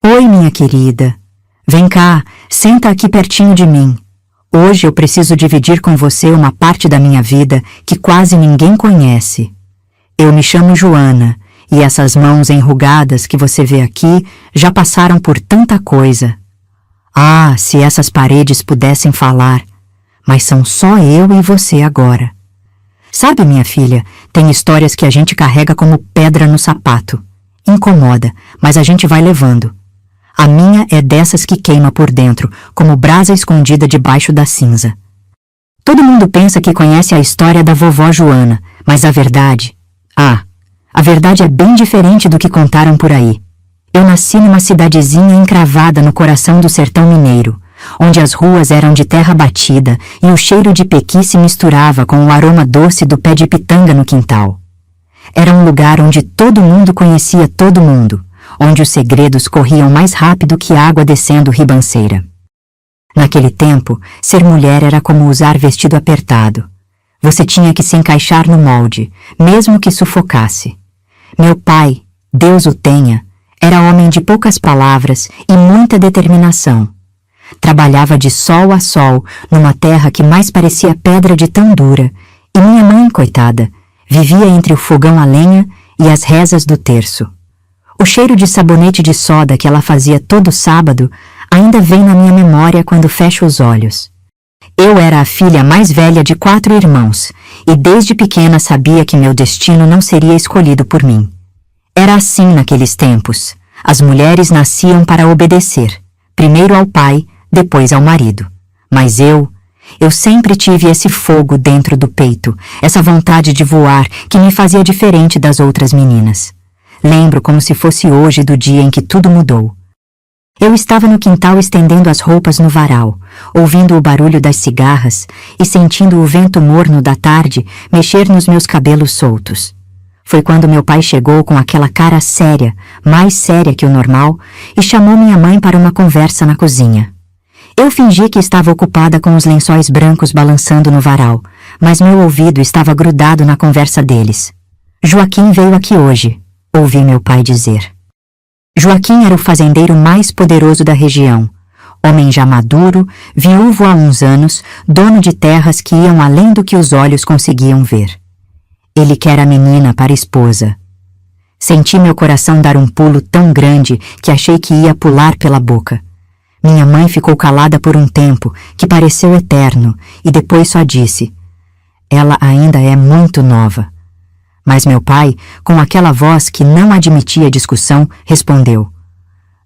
Oi, minha querida. Vem cá, senta aqui pertinho de mim. Hoje eu preciso dividir com você uma parte da minha vida que quase ninguém conhece. Eu me chamo Joana, e essas mãos enrugadas que você vê aqui já passaram por tanta coisa. Ah, se essas paredes pudessem falar, mas são só eu e você agora. Sabe, minha filha, tem histórias que a gente carrega como pedra no sapato. Incomoda, mas a gente vai levando. A minha é dessas que queima por dentro, como brasa escondida debaixo da cinza. Todo mundo pensa que conhece a história da vovó Joana, mas a verdade é bem diferente do que contaram por aí. Eu nasci numa cidadezinha encravada no coração do sertão mineiro, onde as ruas eram de terra batida e o cheiro de pequi se misturava com o aroma doce do pé de pitanga no quintal. Era um lugar onde todo mundo conhecia todo mundo, onde os segredos corriam mais rápido que água descendo ribanceira. Naquele tempo, ser mulher era como usar vestido apertado. Você tinha que se encaixar no molde, mesmo que sufocasse. Meu pai, Deus o tenha, era homem de poucas palavras e muita determinação. Trabalhava de sol a sol, numa terra que mais parecia pedra de tão dura, e minha mãe, coitada, vivia entre o fogão a lenha e as rezas do terço. O cheiro de sabonete de soda que ela fazia todo sábado ainda vem na minha memória quando fecho os olhos. Eu era a filha mais velha de 4 irmãos, e desde pequena sabia que meu destino não seria escolhido por mim. Era assim naqueles tempos. As mulheres nasciam para obedecer, primeiro ao pai, depois ao marido. Mas eu sempre tive esse fogo dentro do peito, essa vontade de voar que me fazia diferente das outras meninas. Lembro como se fosse hoje do dia em que tudo mudou. Eu estava no quintal estendendo as roupas no varal, ouvindo o barulho das cigarras e sentindo o vento morno da tarde mexer nos meus cabelos soltos. Foi quando meu pai chegou com aquela cara séria, mais séria que o normal, e chamou minha mãe para uma conversa na cozinha. Eu fingi que estava ocupada com os lençóis brancos balançando no varal, mas meu ouvido estava grudado na conversa deles. Joaquim veio aqui hoje, ouvi meu pai dizer. Joaquim era o fazendeiro mais poderoso da região, homem já maduro, viúvo há uns anos, dono de terras que iam além do que os olhos conseguiam ver. Ele quer a menina para esposa. Senti meu coração dar um pulo tão grande que achei que ia pular pela boca. Minha mãe ficou calada por um tempo, que pareceu eterno, e depois só disse: "Ela ainda é muito nova." Mas meu pai, com aquela voz que não admitia discussão, respondeu: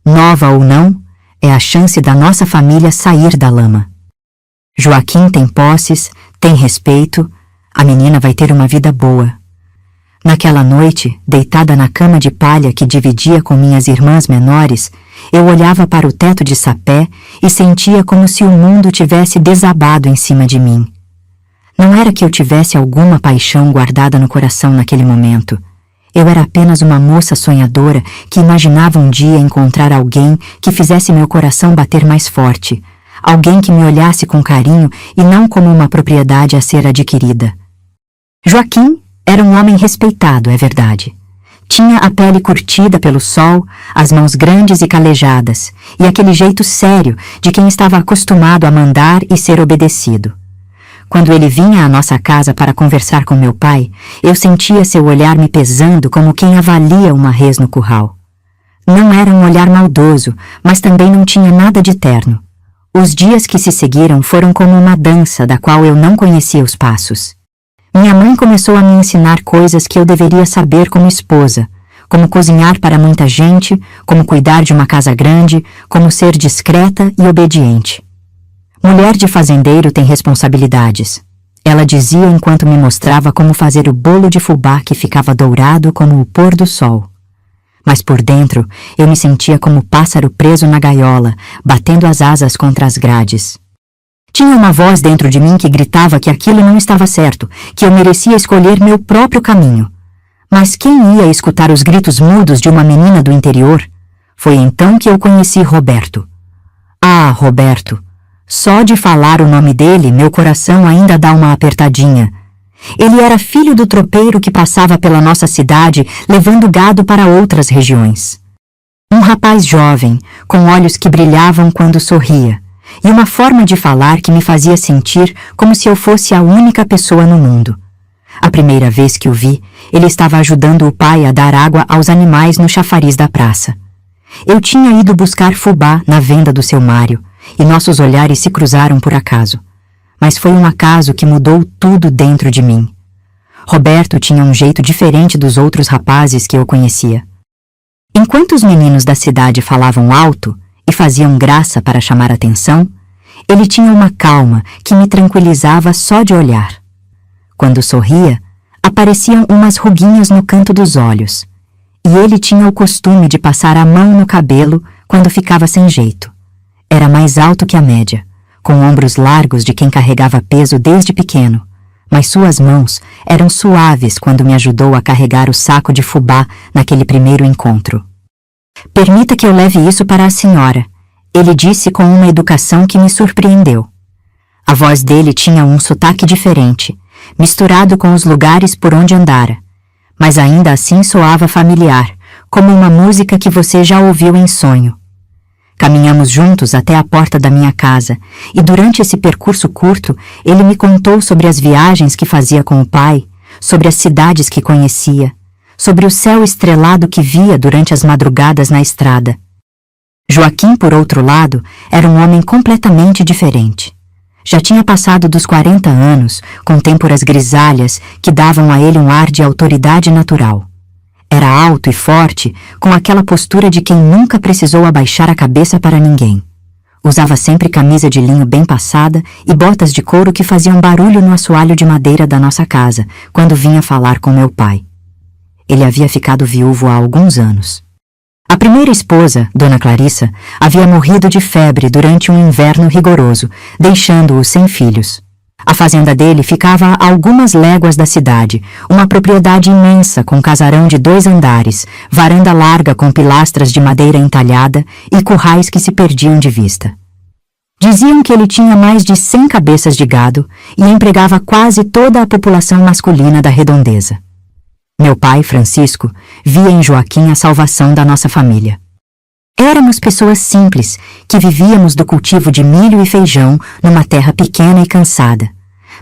"Nova ou não, é a chance da nossa família sair da lama. Joaquim tem posses, tem respeito, a menina vai ter uma vida boa." Naquela noite, deitada na cama de palha que dividia com minhas irmãs menores, eu olhava para o teto de sapé e sentia como se o mundo tivesse desabado em cima de mim. Não era que eu tivesse alguma paixão guardada no coração naquele momento. Eu era apenas uma moça sonhadora que imaginava um dia encontrar alguém que fizesse meu coração bater mais forte, alguém que me olhasse com carinho e não como uma propriedade a ser adquirida. Joaquim era um homem respeitado, é verdade. Tinha a pele curtida pelo sol, as mãos grandes e calejadas, e aquele jeito sério de quem estava acostumado a mandar e ser obedecido. Quando ele vinha à nossa casa para conversar com meu pai, eu sentia seu olhar me pesando como quem avalia uma res no curral. Não era um olhar maldoso, mas também não tinha nada de terno. Os dias que se seguiram foram como uma dança da qual eu não conhecia os passos. Minha mãe começou a me ensinar coisas que eu deveria saber como esposa, como cozinhar para muita gente, como cuidar de uma casa grande, como ser discreta e obediente. Mulher de fazendeiro tem responsabilidades. Ela dizia enquanto me mostrava como fazer o bolo de fubá que ficava dourado como o pôr do sol. Mas por dentro, eu me sentia como pássaro preso na gaiola, batendo as asas contra as grades. Tinha uma voz dentro de mim que gritava que aquilo não estava certo, que eu merecia escolher meu próprio caminho. Mas quem ia escutar os gritos mudos de uma menina do interior? Foi então que eu conheci Roberto. Ah, Roberto! Só de falar o nome dele, meu coração ainda dá uma apertadinha. Ele era filho do tropeiro que passava pela nossa cidade, levando gado para outras regiões. Um rapaz jovem, com olhos que brilhavam quando sorria, e uma forma de falar que me fazia sentir como se eu fosse a única pessoa no mundo. A primeira vez que o vi, ele estava ajudando o pai a dar água aos animais no chafariz da praça. Eu tinha ido buscar fubá na venda do seu Mário, e nossos olhares se cruzaram por acaso. Mas foi um acaso que mudou tudo dentro de mim. Roberto tinha um jeito diferente dos outros rapazes que eu conhecia. Enquanto os meninos da cidade falavam alto e faziam graça para chamar atenção, ele tinha uma calma que me tranquilizava só de olhar. Quando sorria, apareciam umas ruguinhas no canto dos olhos, e ele tinha o costume de passar a mão no cabelo quando ficava sem jeito. Era mais alto que a média, com ombros largos de quem carregava peso desde pequeno, mas suas mãos eram suaves quando me ajudou a carregar o saco de fubá naquele primeiro encontro. "Permita que eu leve isso para a senhora", ele disse com uma educação que me surpreendeu. A voz dele tinha um sotaque diferente, misturado com os lugares por onde andara, mas ainda assim soava familiar, como uma música que você já ouviu em sonho. Caminhamos juntos até a porta da minha casa, e durante esse percurso curto, ele me contou sobre as viagens que fazia com o pai, sobre as cidades que conhecia, sobre o céu estrelado que via durante as madrugadas na estrada. Joaquim, por outro lado, era um homem completamente diferente. Já tinha passado dos 40 anos, com têmporas grisalhas que davam a ele um ar de autoridade natural. Era alto e forte, com aquela postura de quem nunca precisou abaixar a cabeça para ninguém. Usava sempre camisa de linho bem passada e botas de couro que faziam barulho no assoalho de madeira da nossa casa, quando vinha falar com meu pai. Ele havia ficado viúvo há alguns anos. A primeira esposa, Dona Clarissa, havia morrido de febre durante um inverno rigoroso, deixando-o sem filhos. A fazenda dele ficava a algumas léguas da cidade, uma propriedade imensa com casarão de 2 andares, varanda larga com pilastras de madeira entalhada e currais que se perdiam de vista. Diziam que ele tinha mais de 100 cabeças de gado e empregava quase toda a população masculina da redondeza. Meu pai, Francisco, via em Joaquim a salvação da nossa família. Éramos pessoas simples, que vivíamos do cultivo de milho e feijão numa terra pequena e cansada.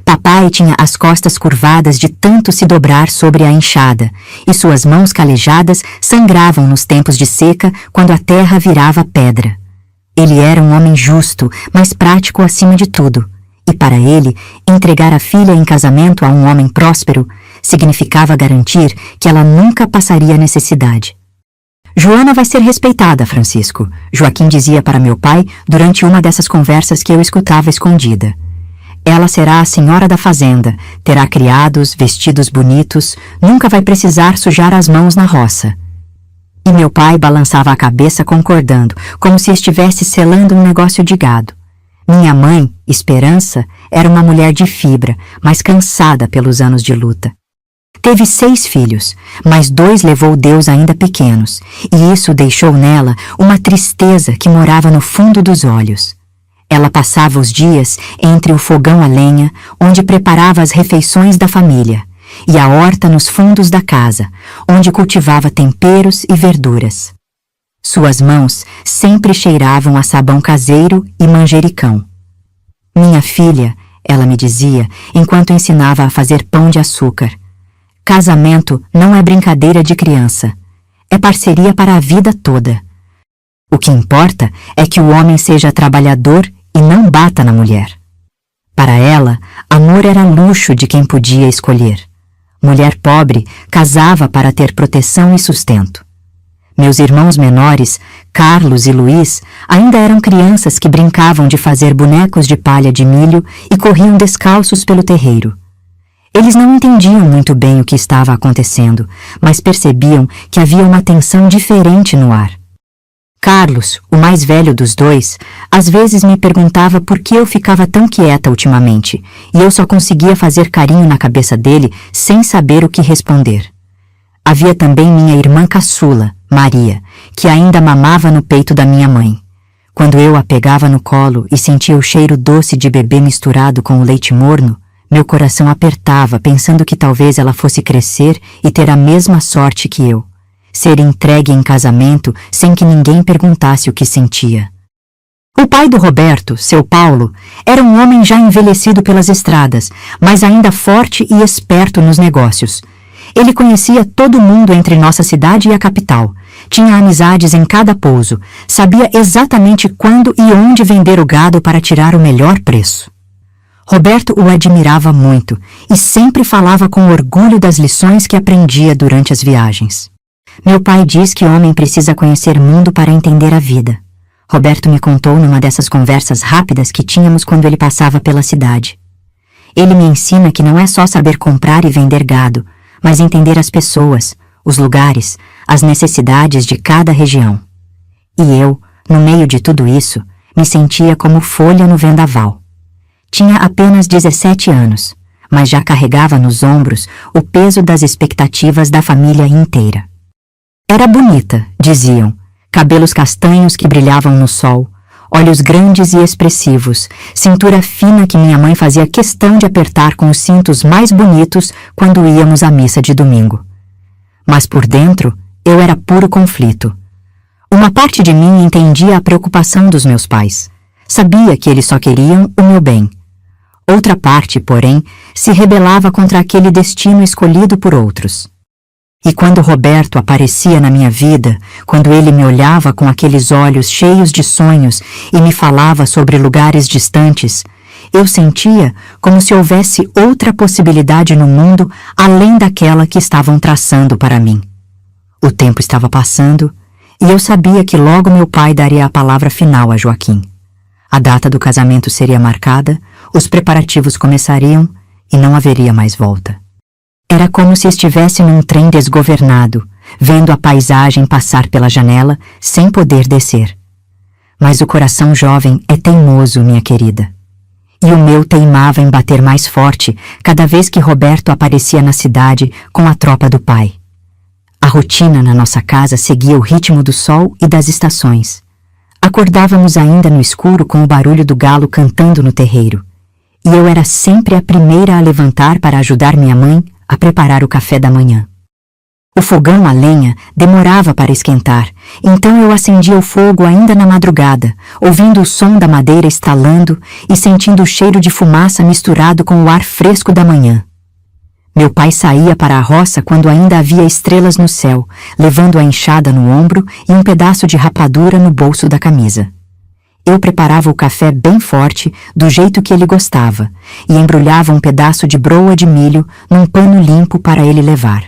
Papai tinha as costas curvadas de tanto se dobrar sobre a enxada, e suas mãos calejadas sangravam nos tempos de seca quando a terra virava pedra. Ele era um homem justo, mas prático acima de tudo, e para ele, entregar a filha em casamento a um homem próspero significava garantir que ela nunca passaria necessidade. "Joana vai ser respeitada, Francisco", Joaquim dizia para meu pai durante uma dessas conversas que eu escutava escondida. "Ela será a senhora da fazenda, terá criados, vestidos bonitos, nunca vai precisar sujar as mãos na roça." E meu pai balançava a cabeça concordando, como se estivesse selando um negócio de gado. Minha mãe, Esperança, era uma mulher de fibra, mas cansada pelos anos de luta. Teve 6 filhos, mas 2 levou Deus ainda pequenos, e isso deixou nela uma tristeza que morava no fundo dos olhos. Ela passava os dias entre o fogão a lenha, onde preparava as refeições da família, e a horta nos fundos da casa, onde cultivava temperos e verduras. Suas mãos sempre cheiravam a sabão caseiro e manjericão. "Minha filha", ela me dizia, enquanto ensinava a fazer pão de açúcar, "casamento não é brincadeira de criança. É parceria para a vida toda. O que importa é que o homem seja trabalhador e não bata na mulher." Para ela, amor era luxo de quem podia escolher. Mulher pobre casava para ter proteção e sustento. Meus irmãos menores, Carlos e Luiz, ainda eram crianças que brincavam de fazer bonecos de palha de milho e corriam descalços pelo terreiro. Eles não entendiam muito bem o que estava acontecendo, mas percebiam que havia uma tensão diferente no ar. Carlos, o mais velho dos 2, às vezes me perguntava por que eu ficava tão quieta ultimamente, e eu só conseguia fazer carinho na cabeça dele sem saber o que responder. Havia também minha irmã caçula, Maria, que ainda mamava no peito da minha mãe. Quando eu a pegava no colo e sentia o cheiro doce de bebê misturado com o leite morno, meu coração apertava pensando que talvez ela fosse crescer e ter a mesma sorte que eu. ser entregue em casamento sem que ninguém perguntasse o que sentia. O pai do Roberto, seu Paulo, era um homem já envelhecido pelas estradas, mas ainda forte e esperto nos negócios. Ele conhecia todo mundo entre nossa cidade e a capital, tinha amizades em cada pouso, sabia exatamente quando e onde vender o gado para tirar o melhor preço. Roberto o admirava muito e sempre falava com orgulho das lições que aprendia durante as viagens. Meu pai diz que homem precisa conhecer mundo para entender a vida. Roberto me contou numa dessas conversas rápidas que tínhamos quando ele passava pela cidade. Ele me ensina que não é só saber comprar e vender gado, mas entender as pessoas, os lugares, as necessidades de cada região. E eu, no meio de tudo isso, me sentia como folha no vendaval. Tinha apenas 17 anos, mas já carregava nos ombros o peso das expectativas da família inteira. Era bonita, diziam, cabelos castanhos que brilhavam no sol, olhos grandes e expressivos, cintura fina que minha mãe fazia questão de apertar com os cintos mais bonitos quando íamos à missa de domingo. Mas por dentro, eu era puro conflito. Uma parte de mim entendia a preocupação dos meus pais. Sabia que eles só queriam o meu bem. Outra parte, porém, se rebelava contra aquele destino escolhido por outros. E quando Roberto aparecia na minha vida, quando ele me olhava com aqueles olhos cheios de sonhos e me falava sobre lugares distantes, eu sentia como se houvesse outra possibilidade no mundo além daquela que estavam traçando para mim. O tempo estava passando e eu sabia que logo meu pai daria a palavra final a Joaquim. A data do casamento seria marcada, os preparativos começariam e não haveria mais volta. Era como se estivesse num trem desgovernado, vendo a paisagem passar pela janela sem poder descer. Mas o coração jovem é teimoso, minha querida. E o meu teimava em bater mais forte cada vez que Roberto aparecia na cidade com a tropa do pai. A rotina na nossa casa seguia o ritmo do sol e das estações. Acordávamos ainda no escuro com o barulho do galo cantando no terreiro. E eu era sempre a primeira a levantar para ajudar minha mãe a preparar o café da manhã. O fogão a lenha demorava para esquentar, então eu acendia o fogo ainda na madrugada, ouvindo o som da madeira estalando e sentindo o cheiro de fumaça misturado com o ar fresco da manhã. Meu pai saía para a roça quando ainda havia estrelas no céu, levando a enxada no ombro e um pedaço de rapadura no bolso da camisa. Eu preparava o café bem forte, do jeito que ele gostava, e embrulhava um pedaço de broa de milho num pano limpo para ele levar.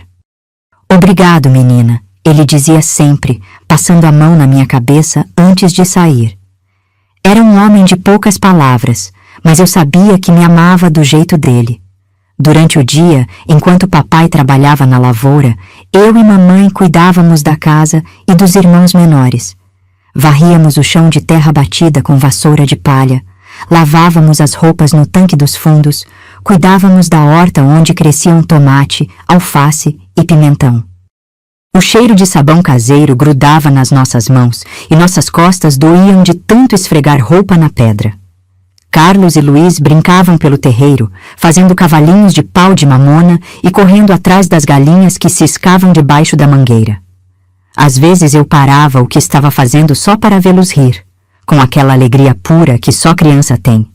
"Obrigado, menina", ele dizia sempre, passando a mão na minha cabeça antes de sair. Era um homem de poucas palavras, mas eu sabia que me amava do jeito dele. Durante o dia, enquanto papai trabalhava na lavoura, eu e mamãe cuidávamos da casa e dos irmãos menores. Varríamos o chão de terra batida com vassoura de palha, lavávamos as roupas no tanque dos fundos, cuidávamos da horta onde cresciam tomate, alface e pimentão. O cheiro de sabão caseiro grudava nas nossas mãos e nossas costas doíam de tanto esfregar roupa na pedra. Carlos e Luiz brincavam pelo terreiro, fazendo cavalinhos de pau de mamona e correndo atrás das galinhas que ciscavam debaixo da mangueira. Às vezes eu parava o que estava fazendo só para vê-los rir, com aquela alegria pura que só criança tem.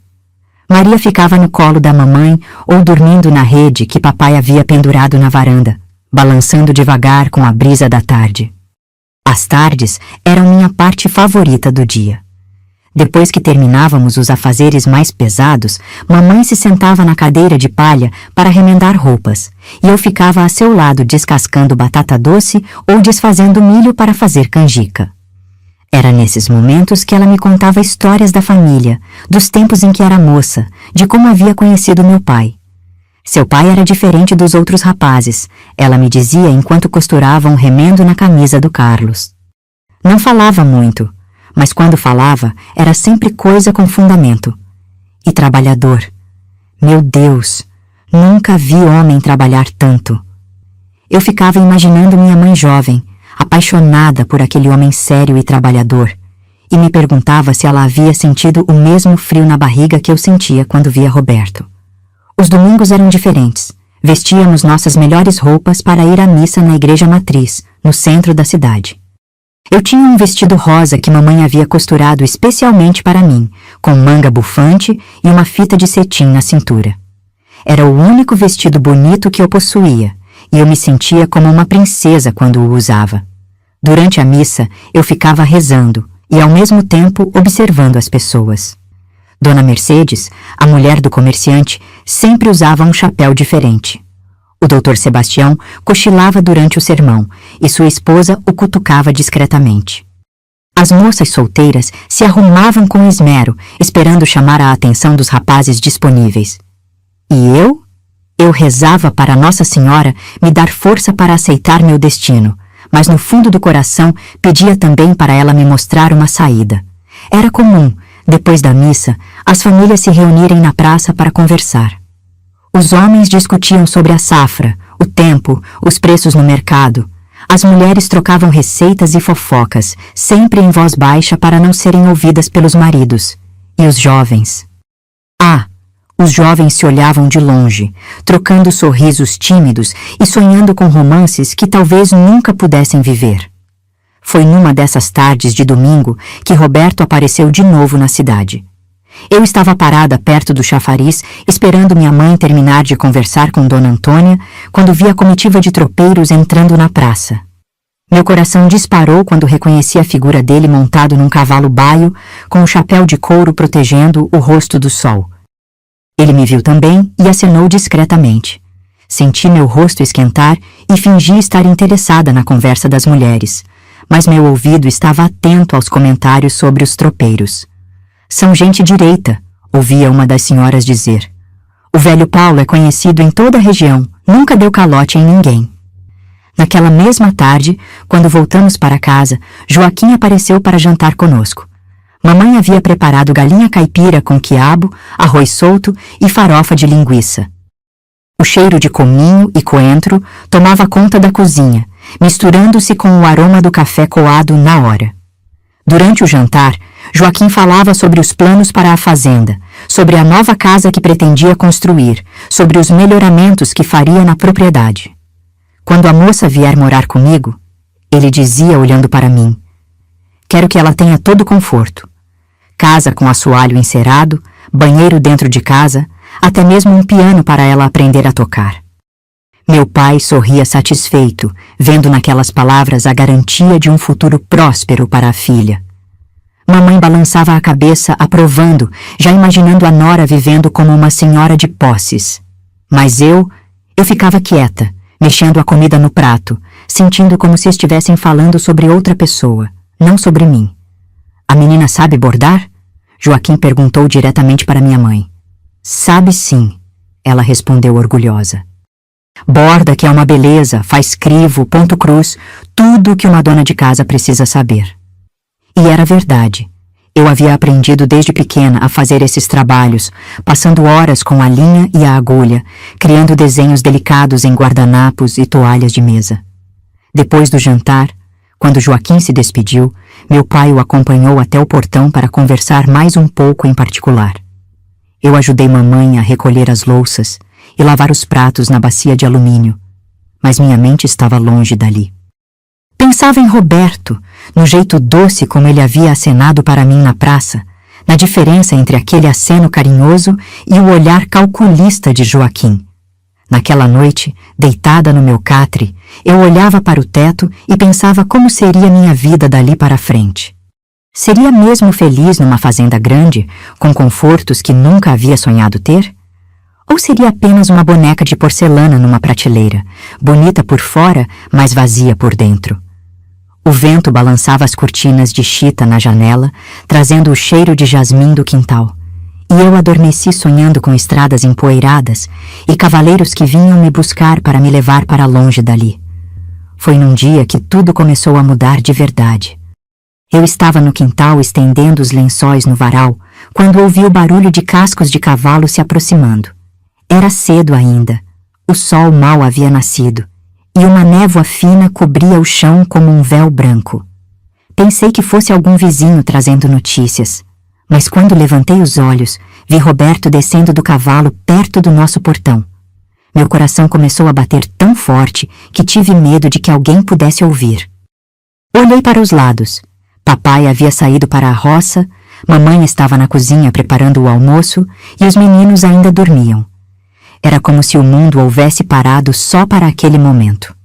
Maria ficava no colo da mamãe ou dormindo na rede que papai havia pendurado na varanda, balançando devagar com a brisa da tarde. As tardes eram minha parte favorita do dia. Depois que terminávamos os afazeres mais pesados, mamãe se sentava na cadeira de palha para remendar roupas, e eu ficava a seu lado descascando batata doce ou desfazendo milho para fazer canjica. Era nesses momentos que ela me contava histórias da família, dos tempos em que era moça, de como havia conhecido meu pai. Seu pai era diferente dos outros rapazes, ela me dizia enquanto costurava um remendo na camisa do Carlos. Não falava muito, mas quando falava, era sempre coisa com fundamento. E trabalhador. Meu Deus, nunca vi homem trabalhar tanto. Eu ficava imaginando minha mãe jovem, apaixonada por aquele homem sério e trabalhador, e me perguntava se ela havia sentido o mesmo frio na barriga que eu sentia quando via Roberto. Os domingos eram diferentes. Vestíamos nossas melhores roupas para ir à missa na igreja matriz, no centro da cidade. Eu tinha um vestido rosa que mamãe havia costurado especialmente para mim, com manga bufante e uma fita de cetim na cintura. Era o único vestido bonito que eu possuía, e eu me sentia como uma princesa quando o usava. Durante a missa, eu ficava rezando e, ao mesmo tempo, observando as pessoas. Dona Mercedes, a mulher do comerciante, sempre usava um chapéu diferente. O Dr. Sebastião cochilava durante o sermão e sua esposa o cutucava discretamente. As moças solteiras se arrumavam com esmero, esperando chamar a atenção dos rapazes disponíveis. E eu? Eu rezava para Nossa Senhora me dar força para aceitar meu destino, mas no fundo do coração pedia também para ela me mostrar uma saída. Era comum, depois da missa, as famílias se reunirem na praça para conversar. Os homens discutiam sobre a safra, o tempo, os preços no mercado. As mulheres trocavam receitas e fofocas, sempre em voz baixa para não serem ouvidas pelos maridos. E os jovens? Os jovens se olhavam de longe, trocando sorrisos tímidos e sonhando com romances que talvez nunca pudessem viver. Foi numa dessas tardes de domingo que Roberto apareceu de novo na cidade. Eu estava parada perto do chafariz, esperando minha mãe terminar de conversar com Dona Antônia, quando vi a comitiva de tropeiros entrando na praça. Meu coração disparou quando reconheci a figura dele montado num cavalo baio, com o chapéu de couro protegendo o rosto do sol. Ele me viu também e acenou discretamente. Senti meu rosto esquentar e fingi estar interessada na conversa das mulheres, mas meu ouvido estava atento aos comentários sobre os tropeiros. São gente direita, ouvia uma das senhoras dizer. O velho Paulo é conhecido em toda a região, nunca deu calote em ninguém. Naquela mesma tarde, quando voltamos para casa, Joaquim apareceu para jantar conosco. Mamãe havia preparado galinha caipira com quiabo, arroz solto e farofa de linguiça. O cheiro de cominho e coentro tomava conta da cozinha, misturando-se com o aroma do café coado na hora. Durante o jantar, Joaquim falava sobre os planos para a fazenda, sobre a nova casa que pretendia construir, sobre os melhoramentos que faria na propriedade. Quando a moça vier morar comigo, ele dizia olhando para mim, quero que ela tenha todo o conforto. Casa com assoalho encerado, banheiro dentro de casa, até mesmo um piano para ela aprender a tocar. Meu pai sorria satisfeito, vendo naquelas palavras a garantia de um futuro próspero para a filha. Mamãe balançava a cabeça, aprovando, já imaginando a nora vivendo como uma senhora de posses. Mas eu ficava quieta, mexendo a comida no prato, sentindo como se estivessem falando sobre outra pessoa, não sobre mim. A menina sabe bordar? Joaquim perguntou diretamente para minha mãe. Sabe sim, ela respondeu orgulhosa. Borda que é uma beleza, faz crivo, ponto cruz, tudo o que uma dona de casa precisa saber. E era verdade. Eu havia aprendido desde pequena a fazer esses trabalhos, passando horas com a linha e a agulha, criando desenhos delicados em guardanapos e toalhas de mesa. Depois do jantar, quando Joaquim se despediu, meu pai o acompanhou até o portão para conversar mais um pouco em particular. Eu ajudei mamãe a recolher as louças e lavar os pratos na bacia de alumínio, mas minha mente estava longe dali. Pensava em Roberto, no jeito doce como ele havia acenado para mim na praça, na diferença entre aquele aceno carinhoso e o olhar calculista de Joaquim. Naquela noite, deitada no meu catre, eu olhava para o teto e pensava como seria minha vida dali para frente. Seria mesmo feliz numa fazenda grande, com confortos que nunca havia sonhado ter? Ou seria apenas uma boneca de porcelana numa prateleira, bonita por fora, mas vazia por dentro? O vento balançava as cortinas de chita na janela, trazendo o cheiro de jasmim do quintal. E eu adormeci sonhando com estradas empoeiradas e cavaleiros que vinham me buscar para me levar para longe dali. Foi num dia que tudo começou a mudar de verdade. Eu estava no quintal estendendo os lençóis no varal, quando ouvi o barulho de cascos de cavalo se aproximando. Era cedo ainda. O sol mal havia nascido, e uma névoa fina cobria o chão como um véu branco. Pensei que fosse algum vizinho trazendo notícias, mas quando levantei os olhos, vi Roberto descendo do cavalo perto do nosso portão. Meu coração começou a bater tão forte que tive medo de que alguém pudesse ouvir. Olhei para os lados. Papai havia saído para a roça, mamãe estava na cozinha preparando o almoço e os meninos ainda dormiam. Era como se o mundo houvesse parado só para aquele momento.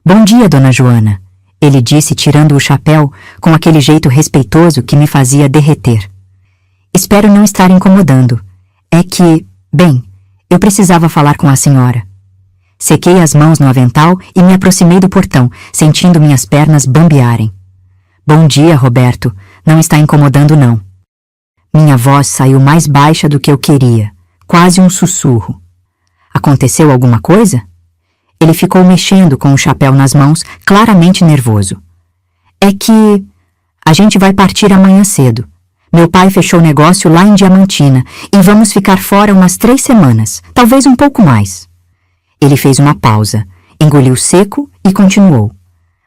Bom dia, Dona Joana, ele disse tirando o chapéu com aquele jeito respeitoso que me fazia derreter. Espero não estar incomodando. É que, bem, eu precisava falar com a senhora. Sequei as mãos no avental e me aproximei do portão, sentindo minhas pernas bambearem. Bom dia, Roberto. Não está incomodando, não. Minha voz saiu mais baixa do que eu queria, quase um sussurro. Aconteceu alguma coisa? Ele ficou mexendo com o chapéu nas mãos, claramente nervoso. É que a gente vai partir amanhã cedo. Meu pai fechou negócio lá em Diamantina e vamos ficar fora umas 3 semanas, talvez um pouco mais. Ele fez uma pausa, engoliu seco e continuou.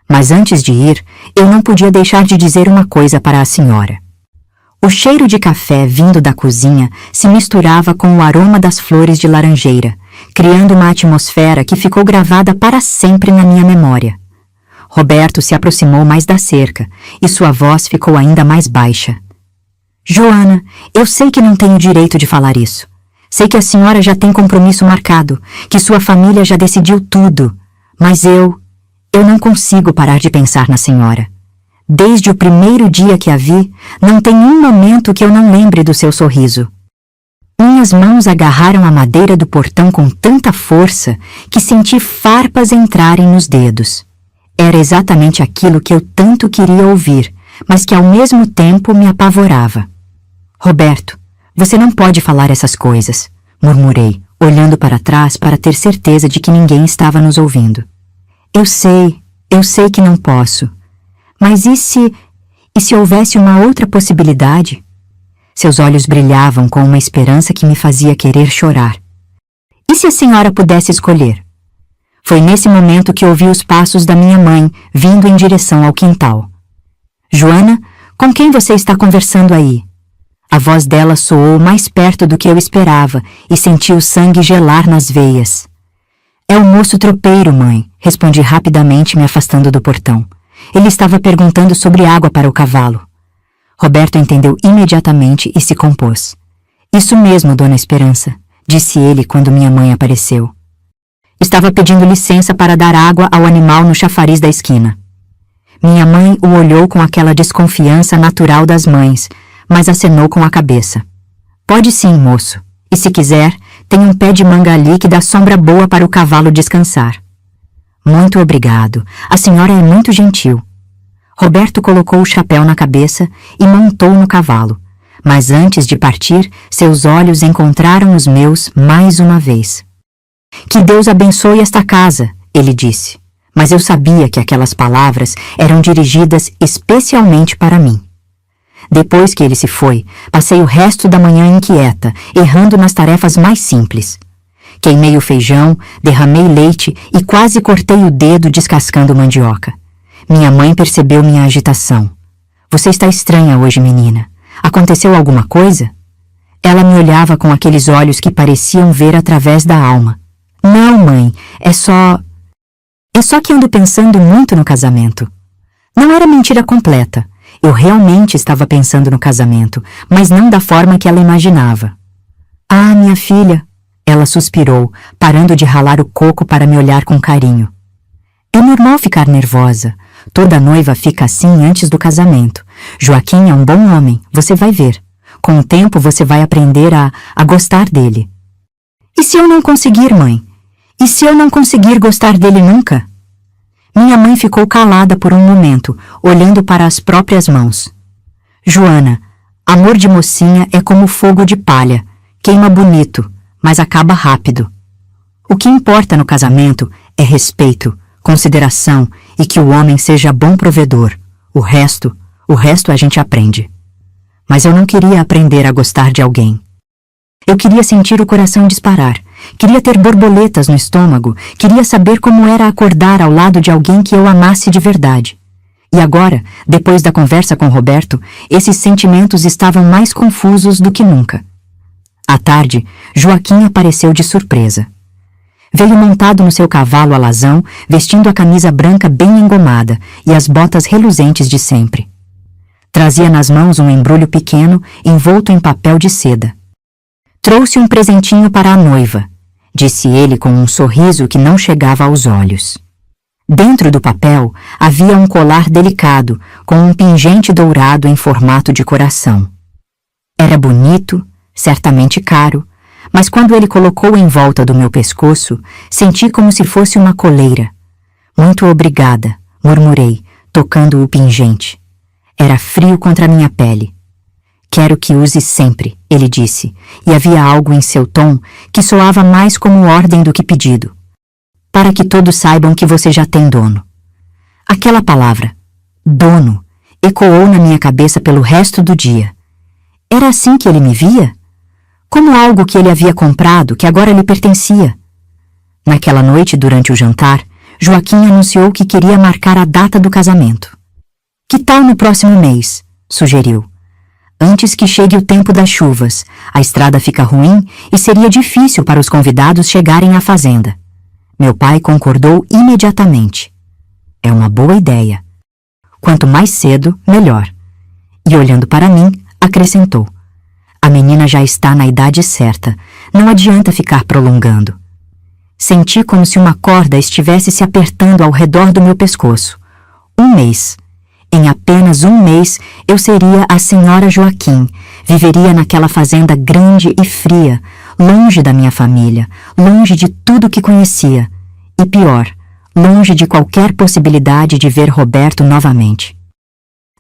Mas antes de ir, eu não podia deixar de dizer uma coisa para a senhora. O cheiro de café vindo da cozinha se misturava com o aroma das flores de laranjeira, criando uma atmosfera que ficou gravada para sempre na minha memória. Roberto se aproximou mais da cerca e sua voz ficou ainda mais baixa. Joana, eu sei que não tenho direito de falar isso. Sei que a senhora já tem compromisso marcado, que sua família já decidiu tudo, mas eu não consigo parar de pensar na senhora. Desde o primeiro dia que a vi, não tem um momento que eu não lembre do seu sorriso. Minhas mãos agarraram a madeira do portão com tanta força que senti farpas entrarem nos dedos. Era exatamente aquilo que eu tanto queria ouvir, mas que ao mesmo tempo me apavorava. Roberto, você não pode falar essas coisas, murmurei, olhando para trás para ter certeza de que ninguém estava nos ouvindo. Eu sei que não posso. Mas e se houvesse uma outra possibilidade? Seus olhos brilhavam com uma esperança que me fazia querer chorar. E se a senhora pudesse escolher? Foi nesse momento que ouvi os passos da minha mãe vindo em direção ao quintal. Joana, com quem você está conversando aí? A voz dela soou mais perto do que eu esperava e senti o sangue gelar nas veias. É o moço tropeiro, mãe, respondi rapidamente me afastando do portão. Ele estava perguntando sobre água para o cavalo. Roberto entendeu imediatamente e se compôs. Isso mesmo, Dona Esperança, disse ele quando minha mãe apareceu. Estava pedindo licença para dar água ao animal no chafariz da esquina. Minha mãe o olhou com aquela desconfiança natural das mães, mas acenou com a cabeça. Pode sim, moço. E se quiser, tem um pé de manga ali que dá sombra boa para o cavalo descansar. Muito obrigado. A senhora é muito gentil. Roberto colocou o chapéu na cabeça e montou no cavalo. Mas antes de partir, seus olhos encontraram os meus mais uma vez. Que Deus abençoe esta casa, ele disse. Mas eu sabia que aquelas palavras eram dirigidas especialmente para mim. Depois que ele se foi, passei o resto da manhã inquieta, errando nas tarefas mais simples. Queimei o feijão, derramei leite e quase cortei o dedo descascando mandioca. Minha mãe percebeu minha agitação. Você está estranha hoje, menina. Aconteceu alguma coisa? Ela me olhava com aqueles olhos que pareciam ver através da alma. Não, mãe, é só que ando pensando muito no casamento. Não era mentira completa. Eu realmente estava pensando no casamento, mas não da forma que ela imaginava. Ah, minha filha, ela suspirou, parando de ralar o coco para me olhar com carinho. É normal ficar nervosa. Toda noiva fica assim antes do casamento. Joaquim é um bom homem, você vai ver. Com o tempo você vai aprender a gostar dele. E se eu não conseguir, mãe? E se eu não conseguir gostar dele nunca? Minha mãe ficou calada por um momento, olhando para as próprias mãos. Joana, amor de mocinha é como fogo de palha. Queima bonito, mas acaba rápido. O que importa no casamento é respeito, consideração e que o homem seja bom provedor. O resto a gente aprende. Mas eu não queria aprender a gostar de alguém. Eu queria sentir o coração disparar. Queria ter borboletas no estômago, queria saber como era acordar ao lado de alguém que eu amasse de verdade. E agora, depois da conversa com Roberto, esses sentimentos estavam mais confusos do que nunca. À tarde, Joaquim apareceu de surpresa. Veio montado no seu cavalo alazão, vestindo a camisa branca bem engomada e as botas reluzentes de sempre. Trazia nas mãos um embrulho pequeno, envolto em papel de seda. Trouxe um presentinho para a noiva, disse ele com um sorriso que não chegava aos olhos. Dentro do papel havia um colar delicado, com um pingente dourado em formato de coração. Era bonito, certamente caro, mas quando ele colocou em volta do meu pescoço, senti como se fosse uma coleira. Muito obrigada, murmurei, tocando o pingente. Era frio contra minha pele. Quero que use sempre, ele disse, e havia algo em seu tom que soava mais como ordem do que pedido. Para que todos saibam que você já tem dono. Aquela palavra, dono, ecoou na minha cabeça pelo resto do dia. Era assim que ele me via? Como algo que ele havia comprado, que agora lhe pertencia. Naquela noite, durante o jantar, Joaquim anunciou que queria marcar a data do casamento. Que tal no próximo mês? Sugeriu. Antes que chegue o tempo das chuvas, a estrada fica ruim e seria difícil para os convidados chegarem à fazenda. Meu pai concordou imediatamente. É uma boa ideia. Quanto mais cedo, melhor. E olhando para mim, acrescentou. A menina já está na idade certa. Não adianta ficar prolongando. Senti como se uma corda estivesse se apertando ao redor do meu pescoço. Um mês. Em apenas um mês, eu seria a senhora Joaquim, viveria naquela fazenda grande e fria, longe da minha família, longe de tudo que conhecia, e pior, longe de qualquer possibilidade de ver Roberto novamente.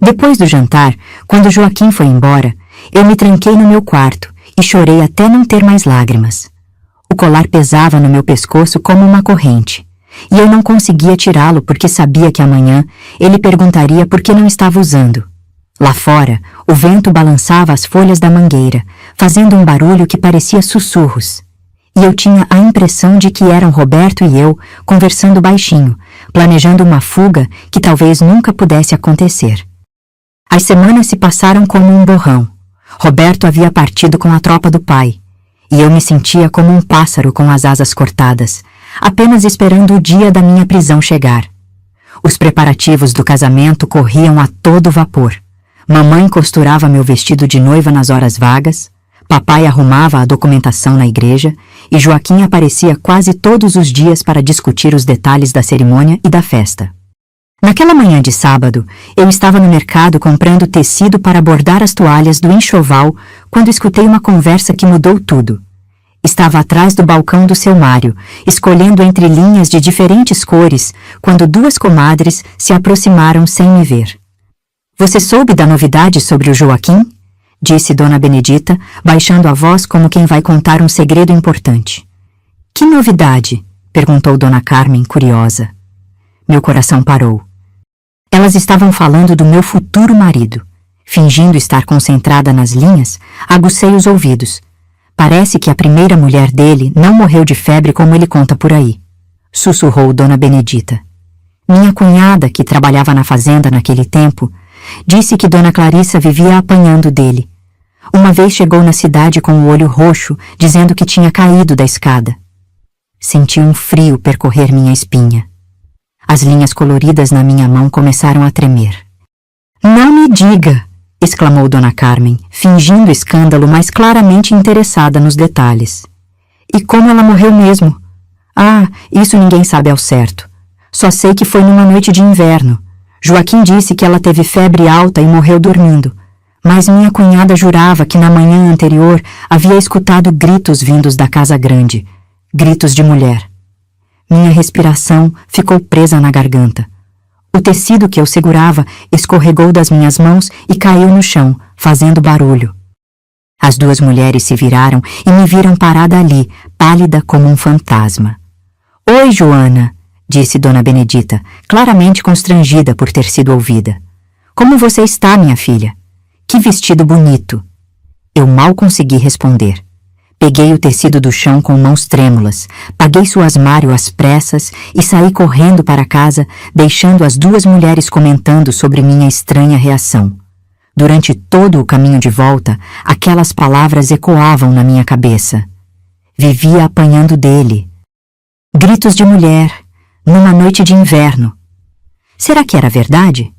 Depois do jantar, quando Joaquim foi embora, eu me tranquei no meu quarto e chorei até não ter mais lágrimas. O colar pesava no meu pescoço como uma corrente. E eu não conseguia tirá-lo porque sabia que amanhã ele perguntaria por que não estava usando. Lá fora, o vento balançava as folhas da mangueira, fazendo um barulho que parecia sussurros. E eu tinha a impressão de que eram Roberto e eu conversando baixinho, planejando uma fuga que talvez nunca pudesse acontecer. As semanas se passaram como um borrão. Roberto havia partido com a tropa do pai, e eu me sentia como um pássaro com as asas cortadas, apenas esperando o dia da minha prisão chegar. Os preparativos do casamento corriam a todo vapor. Mamãe costurava meu vestido de noiva nas horas vagas, papai arrumava a documentação na igreja e Joaquim aparecia quase todos os dias para discutir os detalhes da cerimônia e da festa. Naquela manhã de sábado, eu estava no mercado comprando tecido para bordar as toalhas do enxoval quando escutei uma conversa que mudou tudo. Estava atrás do balcão do seu Mário, escolhendo entre linhas de diferentes cores, quando duas comadres se aproximaram sem me ver. — Você soube da novidade sobre o Joaquim? Disse Dona Benedita, baixando a voz como quem vai contar um segredo importante. — Que novidade? Perguntou Dona Carmen, curiosa. Meu coração parou. Elas estavam falando do meu futuro marido. Fingindo estar concentrada nas linhas, agucei os ouvidos. Parece que a primeira mulher dele não morreu de febre como ele conta por aí. Sussurrou Dona Benedita. Minha cunhada, que trabalhava na fazenda naquele tempo, disse que Dona Clarissa vivia apanhando dele. Uma vez chegou na cidade com o olho roxo, dizendo que tinha caído da escada. Senti um frio percorrer minha espinha. As linhas coloridas na minha mão começaram a tremer. Não me diga! Exclamou Dona Carmen, fingindo escândalo, mas claramente interessada nos detalhes. E como ela morreu mesmo? Ah, isso ninguém sabe ao certo. Só sei que foi numa noite de inverno. Joaquim disse que ela teve febre alta e morreu dormindo. Mas minha cunhada jurava que na manhã anterior havia escutado gritos vindos da casa grande. Gritos de mulher. Minha respiração ficou presa na garganta. O tecido que eu segurava escorregou das minhas mãos e caiu no chão, fazendo barulho. As duas mulheres se viraram e me viram parada ali, pálida como um fantasma. — Oi, Joana! Disse Dona Benedita, claramente constrangida por ter sido ouvida. — Como você está, minha filha? Que vestido bonito! Eu mal consegui responder. Peguei o tecido do chão com mãos trêmulas, paguei suasmário às pressas e saí correndo para casa, deixando as duas mulheres comentando sobre minha estranha reação. Durante todo o caminho de volta, aquelas palavras ecoavam na minha cabeça. Vivia apanhando dele. Gritos de mulher, numa noite de inverno. Será que era verdade?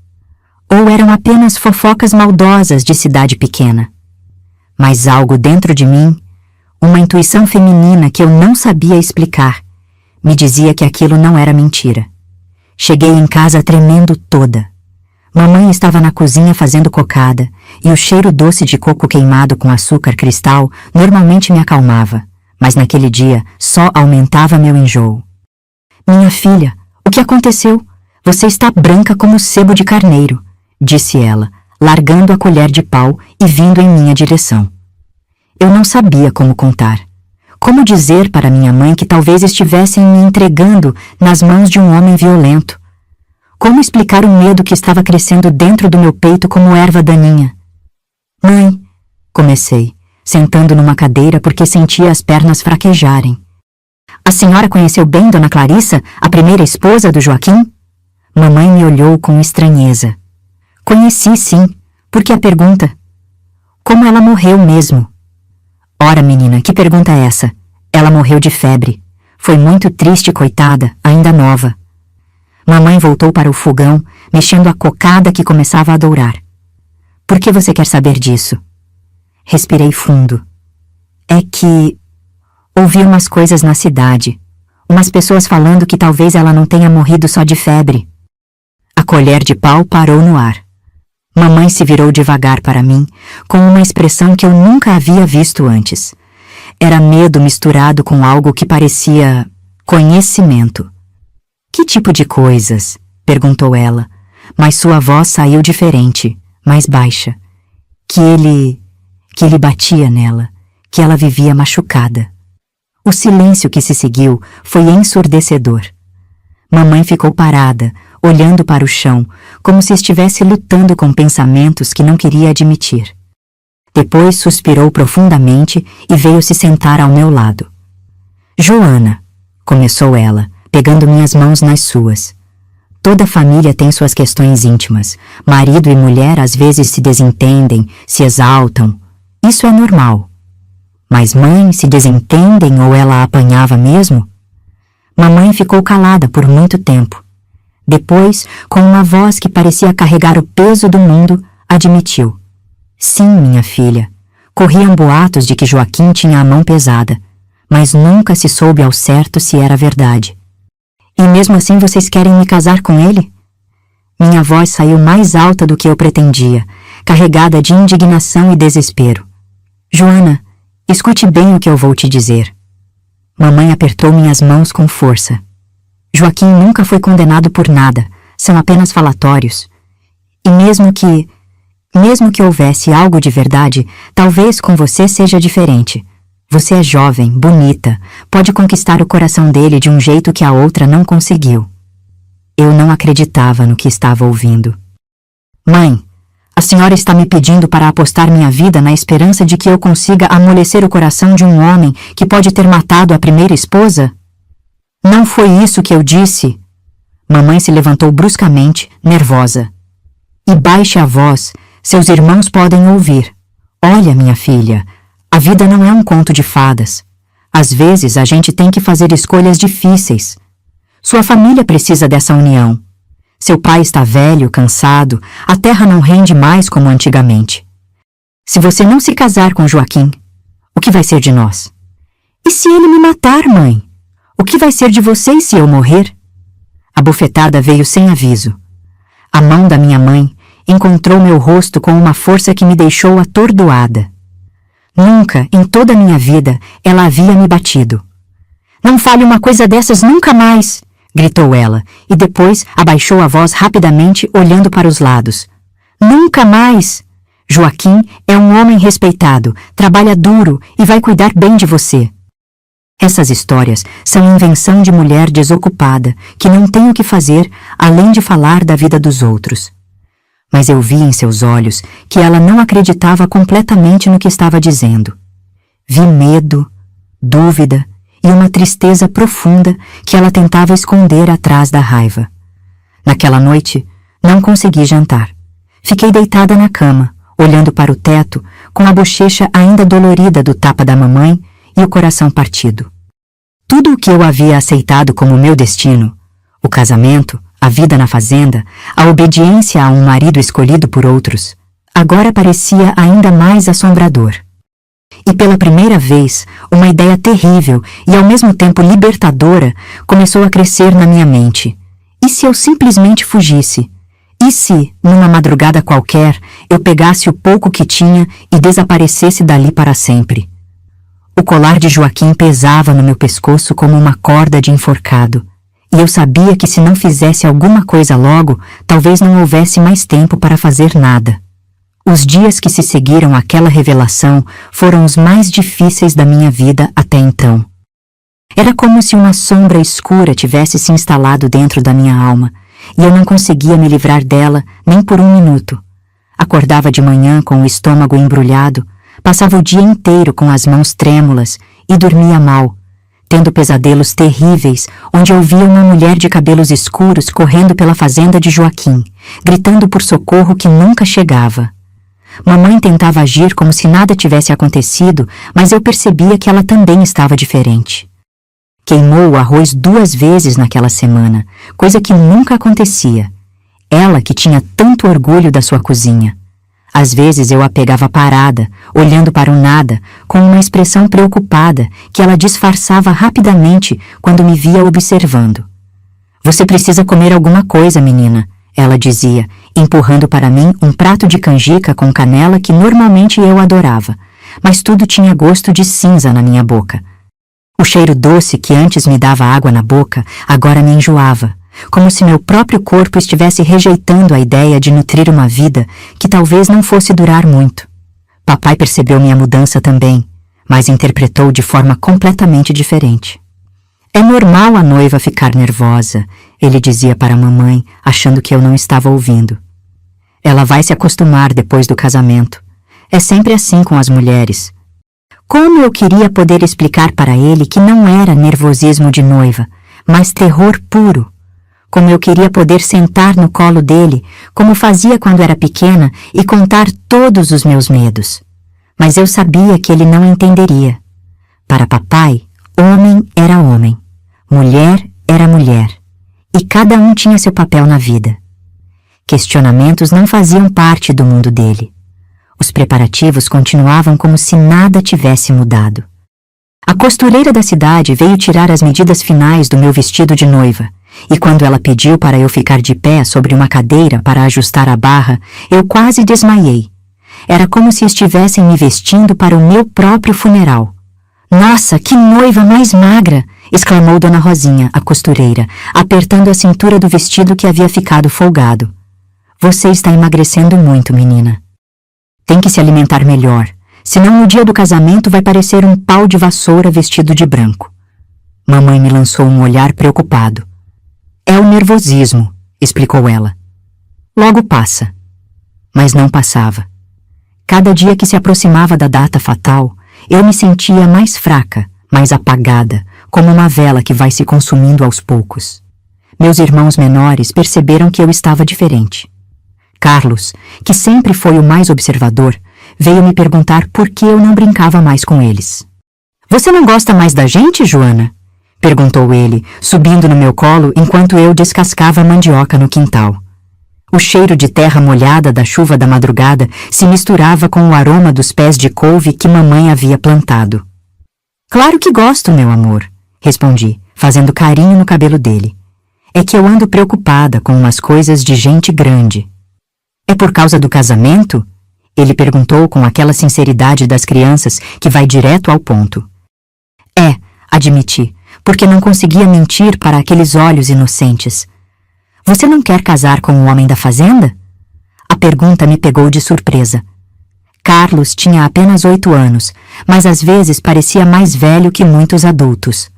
Ou eram apenas fofocas maldosas de cidade pequena? Mas algo dentro de mim, uma intuição feminina que eu não sabia explicar, me dizia que aquilo não era mentira. Cheguei em casa tremendo toda. Mamãe estava na cozinha fazendo cocada, e o cheiro doce de coco queimado com açúcar cristal normalmente me acalmava, mas naquele dia só aumentava meu enjoo. Minha filha, o que aconteceu? Você está branca como sebo de carneiro, disse ela, largando a colher de pau e vindo em minha direção. Eu não sabia como contar. Como dizer para minha mãe que talvez estivessem me entregando nas mãos de um homem violento? Como explicar o medo que estava crescendo dentro do meu peito como erva daninha? Mãe, comecei, sentando numa cadeira porque sentia as pernas fraquejarem. A senhora conheceu bem Dona Clarissa, a primeira esposa do Joaquim? Mamãe me olhou com estranheza. Conheci, sim. Por que a pergunta? Como ela morreu mesmo? Ora, menina, que pergunta é essa? Ela morreu de febre. Foi muito triste, coitada, ainda nova. Mamãe voltou para o fogão, mexendo a cocada que começava a dourar. Por que você quer saber disso? Respirei fundo. É que... ouvi umas coisas na cidade. Umas pessoas falando que talvez ela não tenha morrido só de febre. A colher de pau parou no ar. Mamãe se virou devagar para mim, com uma expressão que eu nunca havia visto antes. Era medo misturado com algo que parecia conhecimento. Que tipo de coisas? Perguntou ela, mas sua voz saiu diferente, mais baixa. Que ele batia nela, que ela vivia machucada. O silêncio que se seguiu foi ensurdecedor. Mamãe ficou parada, olhando para o chão, como se estivesse lutando com pensamentos que não queria admitir. Depois suspirou profundamente e veio se sentar ao meu lado. Joana, começou ela, pegando minhas mãos nas suas. Toda família tem suas questões íntimas. Marido e mulher às vezes se desentendem, se exaltam. Isso é normal. Mas mãe, se desentendem ou ela a apanhava mesmo? Mamãe ficou calada por muito tempo. Depois, com uma voz que parecia carregar o peso do mundo, admitiu. Sim, minha filha. Corriam boatos de que Joaquim tinha a mão pesada, mas nunca se soube ao certo se era verdade. E mesmo assim vocês querem me casar com ele? Minha voz saiu mais alta do que eu pretendia, carregada de indignação e desespero. Joana, escute bem o que eu vou te dizer. Mamãe apertou minhas mãos com força. Joaquim nunca foi condenado por nada, são apenas falatórios. E mesmo que houvesse algo de verdade, talvez com você seja diferente. Você é jovem, bonita, pode conquistar o coração dele de um jeito que a outra não conseguiu. Eu não acreditava no que estava ouvindo. Mãe, a senhora está me pedindo para apostar minha vida na esperança de que eu consiga amolecer o coração de um homem que pode ter matado a primeira esposa? Não foi isso que eu disse. Mamãe se levantou bruscamente, nervosa. E baixe a voz, seus irmãos podem ouvir. Olha, minha filha, a vida não é um conto de fadas. Às vezes a gente tem que fazer escolhas difíceis. Sua família precisa dessa união. Seu pai está velho, cansado, a terra não rende mais como antigamente. Se você não se casar com Joaquim, o que vai ser de nós? E se ele me matar, mãe? O que vai ser de vocês se eu morrer? A bofetada veio sem aviso. A mão da minha mãe encontrou meu rosto com uma força que me deixou atordoada. Nunca, em toda a minha vida, ela havia me batido. Não fale uma coisa dessas nunca mais! Gritou ela, e depois abaixou a voz rapidamente, olhando para os lados. Nunca mais! Joaquim é um homem respeitado, trabalha duro e vai cuidar bem de você. Essas histórias são invenção de mulher desocupada, que não tem o que fazer além de falar da vida dos outros. Mas eu vi em seus olhos que ela não acreditava completamente no que estava dizendo. Vi medo, dúvida e uma tristeza profunda que ela tentava esconder atrás da raiva. Naquela noite, não consegui jantar. Fiquei deitada na cama, olhando para o teto, com a bochecha ainda dolorida do tapa da mamãe e o coração partido. Tudo o que eu havia aceitado como meu destino, o casamento, a vida na fazenda, a obediência a um marido escolhido por outros, agora parecia ainda mais assombrador. E pela primeira vez, uma ideia terrível e ao mesmo tempo libertadora começou a crescer na minha mente. E se eu simplesmente fugisse? E se, numa madrugada qualquer, eu pegasse o pouco que tinha e desaparecesse dali para sempre? O colar de Joaquim pesava no meu pescoço como uma corda de enforcado, e eu sabia que se não fizesse alguma coisa logo, talvez não houvesse mais tempo para fazer nada. Os dias que se seguiram àquela revelação foram os mais difíceis da minha vida até então. Era como se uma sombra escura tivesse se instalado dentro da minha alma, e eu não conseguia me livrar dela nem por um minuto. Acordava de manhã com o estômago embrulhado, passava o dia inteiro com as mãos trêmulas e dormia mal, tendo pesadelos terríveis onde eu via uma mulher de cabelos escuros correndo pela fazenda de Joaquim, gritando por socorro que nunca chegava. Mamãe tentava agir como se nada tivesse acontecido, mas eu percebia que ela também estava diferente. Queimou o arroz 2 vezes naquela semana, coisa que nunca acontecia. Ela que tinha tanto orgulho da sua cozinha. Às vezes eu a pegava parada, olhando para o nada, com uma expressão preocupada que ela disfarçava rapidamente quando me via observando. "Você precisa comer alguma coisa, menina", ela dizia, empurrando para mim um prato de canjica com canela que normalmente eu adorava, mas tudo tinha gosto de cinza na minha boca. O cheiro doce que antes me dava água na boca, agora me enjoava, como se meu próprio corpo estivesse rejeitando a ideia de nutrir uma vida que talvez não fosse durar muito. Papai percebeu minha mudança também, mas interpretou de forma completamente diferente. "É normal a noiva ficar nervosa", ele dizia para a mamãe, achando que eu não estava ouvindo. "Ela vai se acostumar depois do casamento. É sempre assim com as mulheres." Como eu queria poder explicar para ele que não era nervosismo de noiva, mas terror puro. Como eu queria poder sentar no colo dele, como fazia quando era pequena, e contar todos os meus medos. Mas eu sabia que ele não entenderia. Para papai, homem era homem, mulher era mulher, e cada um tinha seu papel na vida. Questionamentos não faziam parte do mundo dele. Os preparativos continuavam como se nada tivesse mudado. A costureira da cidade veio tirar as medidas finais do meu vestido de noiva, e quando ela pediu para eu ficar de pé sobre uma cadeira para ajustar a barra, eu quase desmaiei. Era como se estivessem me vestindo para o meu próprio funeral. "Nossa, que noiva mais magra!" exclamou Dona Rosinha, a costureira, apertando a cintura do vestido que havia ficado folgado. "Você está emagrecendo muito, menina. Tem que se alimentar melhor, senão no dia do casamento vai parecer um pau de vassoura vestido de branco." Mamãe me lançou um olhar preocupado. "É o nervosismo", explicou ela. "Logo passa." Mas não passava. Cada dia que se aproximava da data fatal, eu me sentia mais fraca, mais apagada, como uma vela que vai se consumindo aos poucos. Meus irmãos menores perceberam que eu estava diferente. Carlos, que sempre foi o mais observador, veio me perguntar por que eu não brincava mais com eles. "Você não gosta mais da gente, Joana?" perguntou ele, subindo no meu colo enquanto eu descascava a mandioca no quintal. O cheiro de terra molhada da chuva da madrugada se misturava com o aroma dos pés de couve que mamãe havia plantado. "Claro que gosto, meu amor", respondi, fazendo carinho no cabelo dele. "É que eu ando preocupada com umas coisas de gente grande." "É por causa do casamento?" ele perguntou com aquela sinceridade das crianças que vai direto ao ponto. "É", admiti, porque não conseguia mentir para aqueles olhos inocentes. "Você não quer casar com o homem da fazenda?" A pergunta me pegou de surpresa. Carlos tinha apenas 8 anos, mas às vezes parecia mais velho que muitos adultos.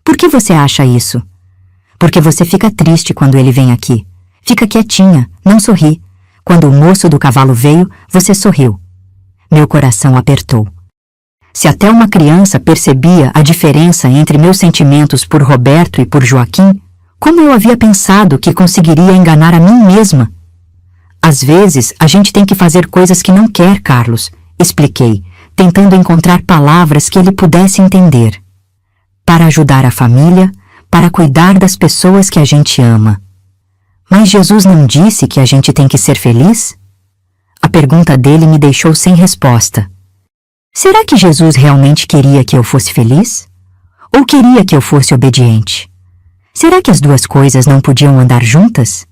"Por que você acha isso?" "Porque você fica triste quando ele vem aqui. Fica quietinha, não sorri. Quando o moço do cavalo veio, você sorriu." Meu coração apertou. Se até uma criança percebia a diferença entre meus sentimentos por Roberto e por Joaquim, como eu havia pensado que conseguiria enganar a mim mesma? "Às vezes, a gente tem que fazer coisas que não quer, Carlos", expliquei, tentando encontrar palavras que ele pudesse entender. para ajudar a família, para cuidar das pessoas que a gente ama. Mas Jesus não disse que a gente tem que ser feliz? A pergunta dele me deixou sem resposta. Será que Jesus realmente queria que eu fosse feliz? Ou queria que eu fosse obediente? Será que as duas coisas não podiam andar juntas?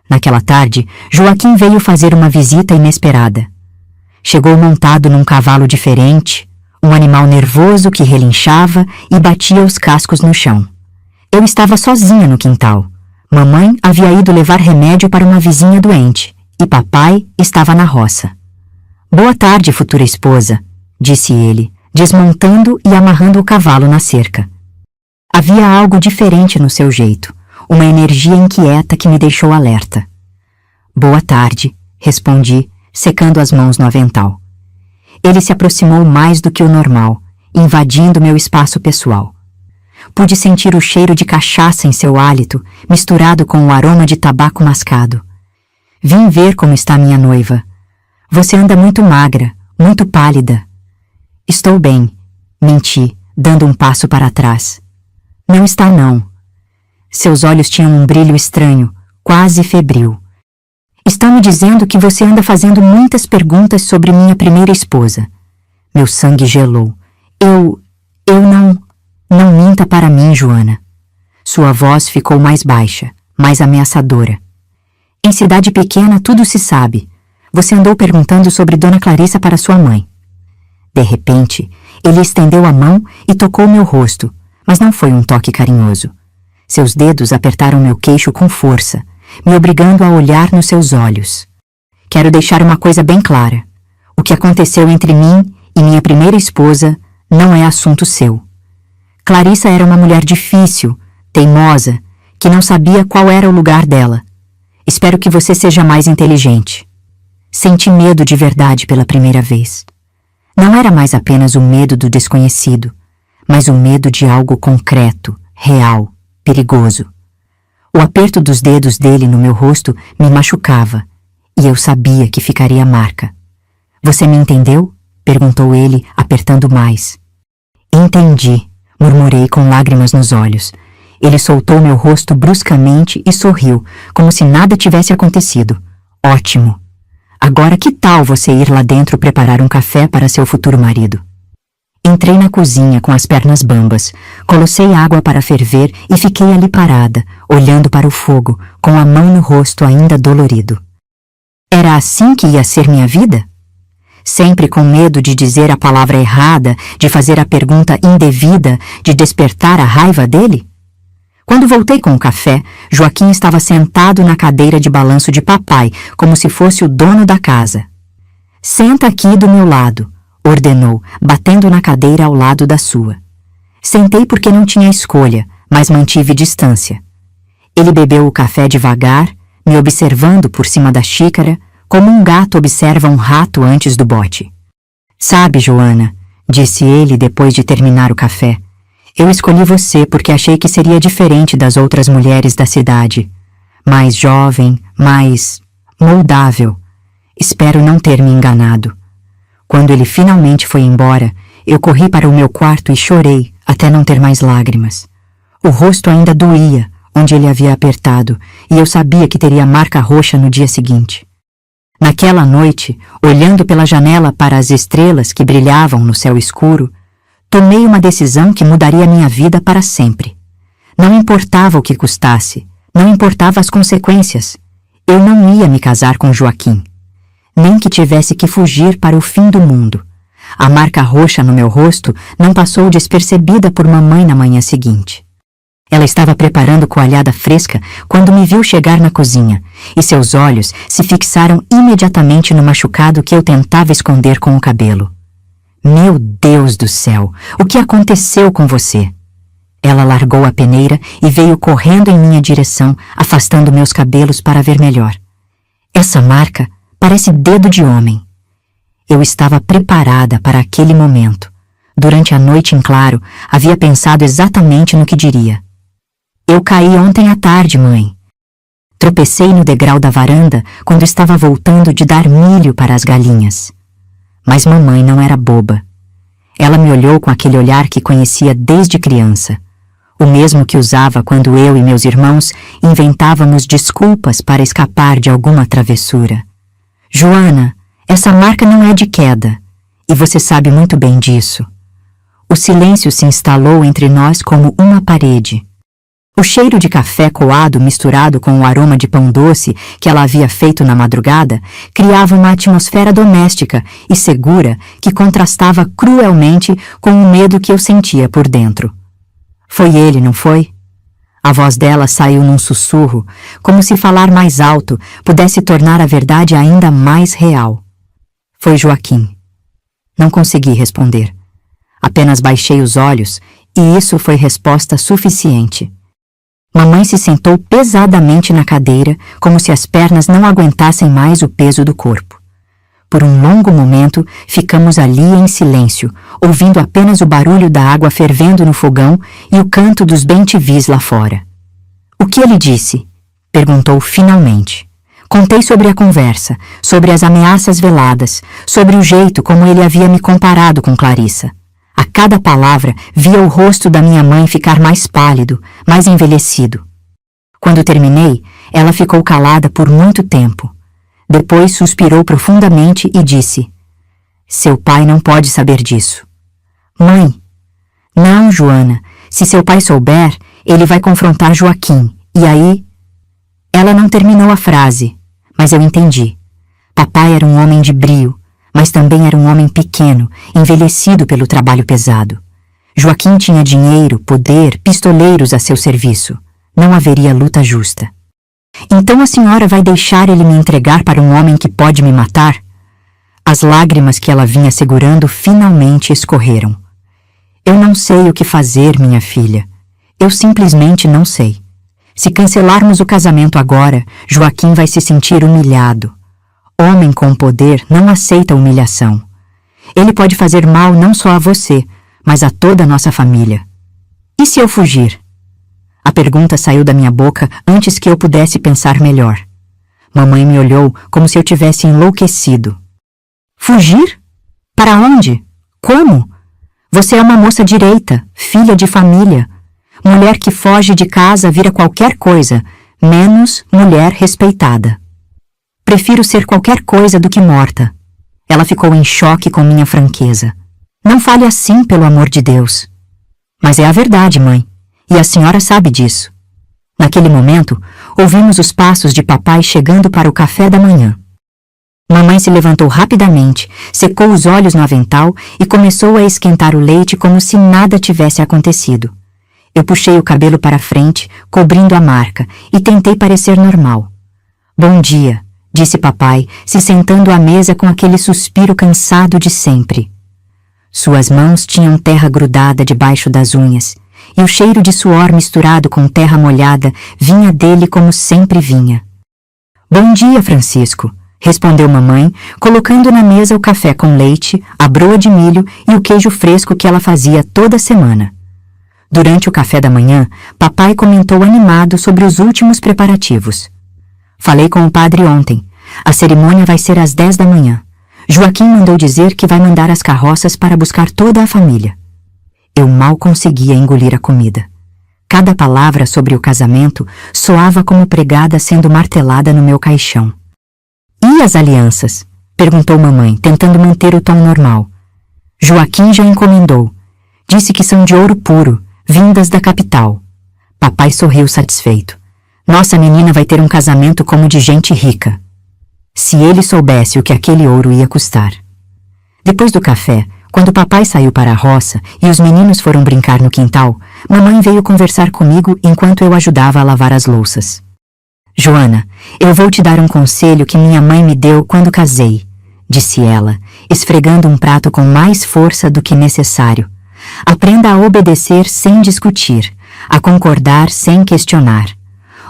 Naquela tarde, Joaquim veio fazer uma visita inesperada. Chegou montado num cavalo diferente, um animal nervoso que relinchava e batia os cascos no chão. Eu estava sozinha no quintal. Mamãe havia ido levar remédio para uma vizinha doente e papai estava na roça. Boa tarde, futura esposa, disse ele, desmontando e amarrando o cavalo na cerca. Havia algo diferente no seu jeito, uma energia inquieta que me deixou alerta. Boa tarde, respondi, secando as mãos no avental. Ele se aproximou mais do que o normal, invadindo meu espaço pessoal. Pude sentir o cheiro de cachaça em seu hálito, misturado com o aroma de tabaco mascado. Vim ver como está minha noiva. Você anda muito magra, muito pálida. Estou bem, menti, dando um passo para trás. Não está não. Seus olhos tinham um brilho estranho, quase febril. Estão me dizendo que você anda fazendo muitas perguntas sobre minha primeira esposa. Meu sangue gelou. Eu não minta para mim, Joana. Sua voz ficou mais baixa, mais ameaçadora. Em cidade pequena tudo se sabe. Você andou perguntando sobre Dona Clarissa para sua mãe. De repente, ele estendeu a mão e tocou meu rosto, mas não foi um toque carinhoso. Seus dedos apertaram meu queixo com força, me obrigando a olhar nos seus olhos. Quero deixar uma coisa bem clara. O que aconteceu entre mim e minha primeira esposa não é assunto seu. Clarissa era uma mulher difícil, teimosa, que não sabia qual era o lugar dela. Espero que você seja mais inteligente. Senti medo de verdade pela primeira vez. Não era mais apenas o medo do desconhecido, mas o medo de algo concreto, real, perigoso. O aperto dos dedos dele no meu rosto me machucava, e eu sabia que ficaria marca. Você me entendeu? Perguntou ele, apertando mais. Entendi, murmurei com lágrimas nos olhos. Ele soltou meu rosto bruscamente e sorriu, como se nada tivesse acontecido. Ótimo. Agora que tal você ir lá dentro preparar um café para seu futuro marido? Entrei na cozinha com as pernas bambas, colocei água para ferver e fiquei ali parada, olhando para o fogo, com a mão no rosto ainda dolorido. Era assim que ia ser minha vida? Sempre com medo de dizer a palavra errada, de fazer a pergunta indevida, de despertar a raiva dele? Quando voltei com o café, Joaquim estava sentado na cadeira de balanço de papai, como se fosse o dono da casa. Senta aqui do meu lado, ordenou, batendo na cadeira ao lado da sua. Sentei porque não tinha escolha, mas mantive distância. Ele bebeu o café devagar, me observando por cima da xícara, como um gato observa um rato antes do bote. Sabe, Joana, disse ele depois de terminar o café, eu escolhi você porque achei que seria diferente das outras mulheres da cidade. Mais jovem, mais moldável. Espero não ter me enganado. Quando ele finalmente foi embora, eu corri para o meu quarto e chorei até não ter mais lágrimas. O rosto ainda doía, onde ele havia apertado, e eu sabia que teria marca roxa no dia seguinte. Naquela noite, olhando pela janela para as estrelas que brilhavam no céu escuro, tomei uma decisão que mudaria minha vida para sempre. Não importava o que custasse, não importava as consequências. Eu não ia me casar com Joaquim. Nem que tivesse que fugir para o fim do mundo. A marca roxa no meu rosto não passou despercebida por mamãe na manhã seguinte. Ela estava preparando coalhada fresca quando me viu chegar na cozinha, e seus olhos se fixaram imediatamente no machucado que eu tentava esconder com o cabelo. Meu Deus do céu, o que aconteceu com você? Ela largou a peneira e veio correndo em minha direção, afastando meus cabelos para ver melhor. Essa marca parece dedo de homem. Eu estava preparada para aquele momento. Durante a noite em claro, havia pensado exatamente no que diria. Eu caí ontem à tarde, mãe. Tropecei no degrau da varanda quando estava voltando de dar milho para as galinhas. Mas mamãe não era boba. Ela me olhou com aquele olhar que conhecia desde criança, o mesmo que usava quando eu e meus irmãos inventávamos desculpas para escapar de alguma travessura. Joana, essa marca não é de queda, e você sabe muito bem disso. O silêncio se instalou entre nós como uma parede. O cheiro de café coado misturado com o aroma de pão doce que ela havia feito na madrugada criava uma atmosfera doméstica e segura que contrastava cruelmente com o medo que eu sentia por dentro. Foi ele, não foi? A voz dela saiu num sussurro, como se falar mais alto pudesse tornar a verdade ainda mais real. Foi Joaquim. Não consegui responder. Apenas baixei os olhos e isso foi resposta suficiente. Mamãe se sentou pesadamente na cadeira, como se as pernas não aguentassem mais o peso do corpo. Por um longo momento, ficamos ali em silêncio, ouvindo apenas o barulho da água fervendo no fogão e o canto dos bem-te-vis lá fora. O que ele disse? Perguntou finalmente. Contei sobre a conversa, sobre as ameaças veladas, sobre o jeito como ele havia me comparado com Clarissa. A cada palavra, via o rosto da minha mãe ficar mais pálido, mais envelhecido. Quando terminei, ela ficou calada por muito tempo. Depois suspirou profundamente e disse: Seu pai não pode saber disso. Mãe. Não, Joana. Se seu pai souber, ele vai confrontar Joaquim. E aí... Ela não terminou a frase, mas eu entendi. Papai era um homem de brio, mas também era um homem pequeno, envelhecido pelo trabalho pesado. Joaquim tinha dinheiro, poder, pistoleiros a seu serviço. Não haveria luta justa. Então a senhora vai deixar ele me entregar para um homem que pode me matar? As lágrimas que ela vinha segurando finalmente escorreram. Eu não sei o que fazer, minha filha. Eu simplesmente não sei. Se cancelarmos o casamento agora, Joaquim vai se sentir humilhado. Homem com poder não aceita humilhação. Ele pode fazer mal não só a você, mas a toda a nossa família. E se eu fugir? A pergunta saiu da minha boca antes que eu pudesse pensar melhor. Mamãe me olhou como se eu tivesse enlouquecido. Fugir? Para onde? Como? Você é uma moça direita, filha de família. Mulher que foge de casa vira qualquer coisa, menos mulher respeitada. Prefiro ser qualquer coisa do que morta. Ela ficou em choque com minha franqueza. Não fale assim, pelo amor de Deus. Mas é a verdade, mãe. E a senhora sabe disso. Naquele momento, ouvimos os passos de papai chegando para o café da manhã. Mamãe se levantou rapidamente, secou os olhos no avental e começou a esquentar o leite como se nada tivesse acontecido. Eu puxei o cabelo para frente, cobrindo a marca, e tentei parecer normal. Bom dia, disse papai, se sentando à mesa com aquele suspiro cansado de sempre. Suas mãos tinham terra grudada debaixo das unhas, e o cheiro de suor misturado com terra molhada vinha dele como sempre vinha. Bom dia, Francisco, respondeu mamãe, colocando na mesa o café com leite, a broa de milho e o queijo fresco que ela fazia toda semana. Durante o café da manhã, papai comentou animado sobre os últimos preparativos. Falei com o padre ontem. A cerimônia vai ser às 10 da manhã. Joaquim mandou dizer que vai mandar as carroças para buscar toda a família. Eu mal conseguia engolir a comida. Cada palavra sobre o casamento soava como pregada sendo martelada no meu caixão. E as alianças? Perguntou mamãe, tentando manter o tom normal. Joaquim já encomendou. Disse que são de ouro puro, vindas da capital. Papai sorriu satisfeito. Nossa menina vai ter um casamento como de gente rica. Se ele soubesse o que aquele ouro ia custar. Depois do café, quando papai saiu para a roça e os meninos foram brincar no quintal, mamãe veio conversar comigo enquanto eu ajudava a lavar as louças. Joana, eu vou te dar um conselho que minha mãe me deu quando casei, disse ela, esfregando um prato com mais força do que necessário. Aprenda a obedecer sem discutir, a concordar sem questionar.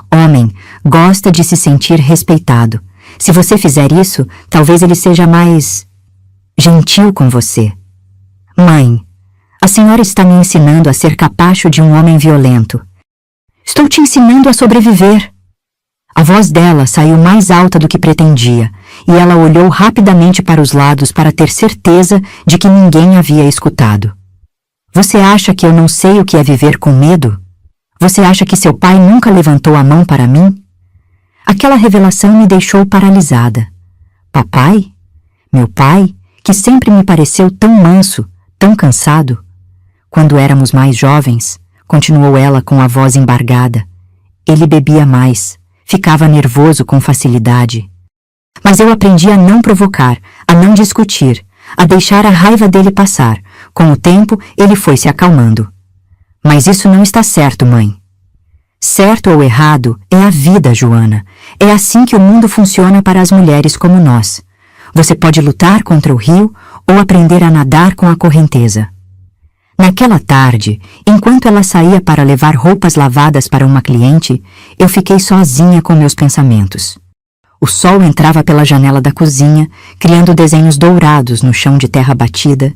Homem gosta de se sentir respeitado. Se você fizer isso, talvez ele seja mais gentil com você. Mãe, a senhora está me ensinando a ser capacho de um homem violento. Estou te ensinando a sobreviver. A voz dela saiu mais alta do que pretendia, e ela olhou rapidamente para os lados para ter certeza de que ninguém havia escutado. Você acha que eu não sei o que é viver com medo? Você acha que seu pai nunca levantou a mão para mim? Aquela revelação me deixou paralisada. Papai? Meu pai, que sempre me pareceu tão manso, tão cansado. Quando éramos mais jovens, continuou ela com a voz embargada, ele bebia mais, ficava nervoso com facilidade. Mas eu aprendi a não provocar, a não discutir, a deixar a raiva dele passar. Com o tempo, ele foi se acalmando. Mas isso não está certo, mãe. Certo ou errado é a vida, Joana. É assim que o mundo funciona para as mulheres como nós. Você pode lutar contra o rio ou aprender a nadar com a correnteza. Naquela tarde, enquanto ela saía para levar roupas lavadas para uma cliente, eu fiquei sozinha com meus pensamentos. O sol entrava pela janela da cozinha, criando desenhos dourados no chão de terra batida,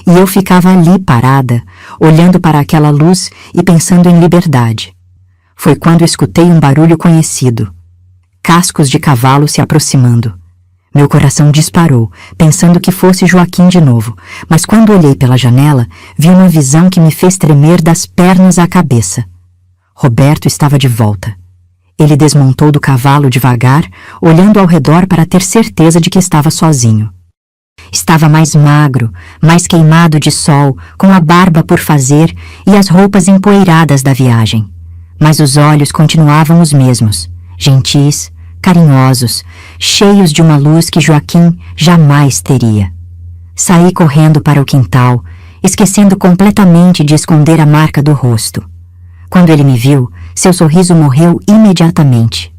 e eu ficava ali parada, olhando para aquela luz e pensando em liberdade. Foi quando escutei um barulho conhecido. Cascos de cavalo se aproximando. Meu coração disparou, pensando que fosse Joaquim de novo, mas quando olhei pela janela, vi uma visão que me fez tremer das pernas à cabeça. Roberto estava de volta. Ele desmontou do cavalo devagar, olhando ao redor para ter certeza de que estava sozinho. Estava mais magro, mais queimado de sol, com a barba por fazer e as roupas empoeiradas da viagem. Mas os olhos continuavam os mesmos, gentis, carinhosos, cheios de uma luz que Joaquim jamais teria. Saí correndo para o quintal, esquecendo completamente de esconder a marca do rosto. Quando ele me viu, seu sorriso morreu imediatamente.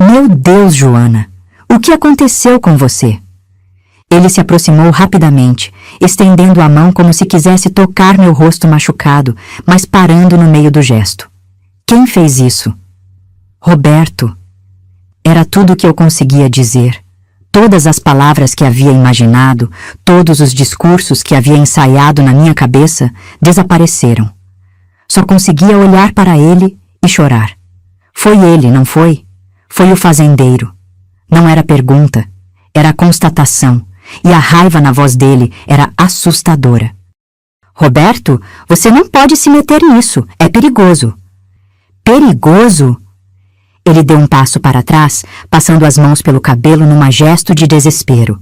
Meu Deus, Joana! O que aconteceu com você? Ele se aproximou rapidamente, estendendo a mão como se quisesse tocar meu rosto machucado, mas parando no meio do gesto. Quem fez isso? Roberto. Era tudo o que eu conseguia dizer. Todas as palavras que havia imaginado, todos os discursos que havia ensaiado na minha cabeça, desapareceram. Só conseguia olhar para ele e chorar. Foi ele, não foi? Foi o fazendeiro. Não era pergunta, era constatação, e a raiva na voz dele era assustadora. Roberto, você não pode se meter nisso, é perigoso. Perigoso? Ele deu um passo para trás, passando as mãos pelo cabelo num gesto de desespero.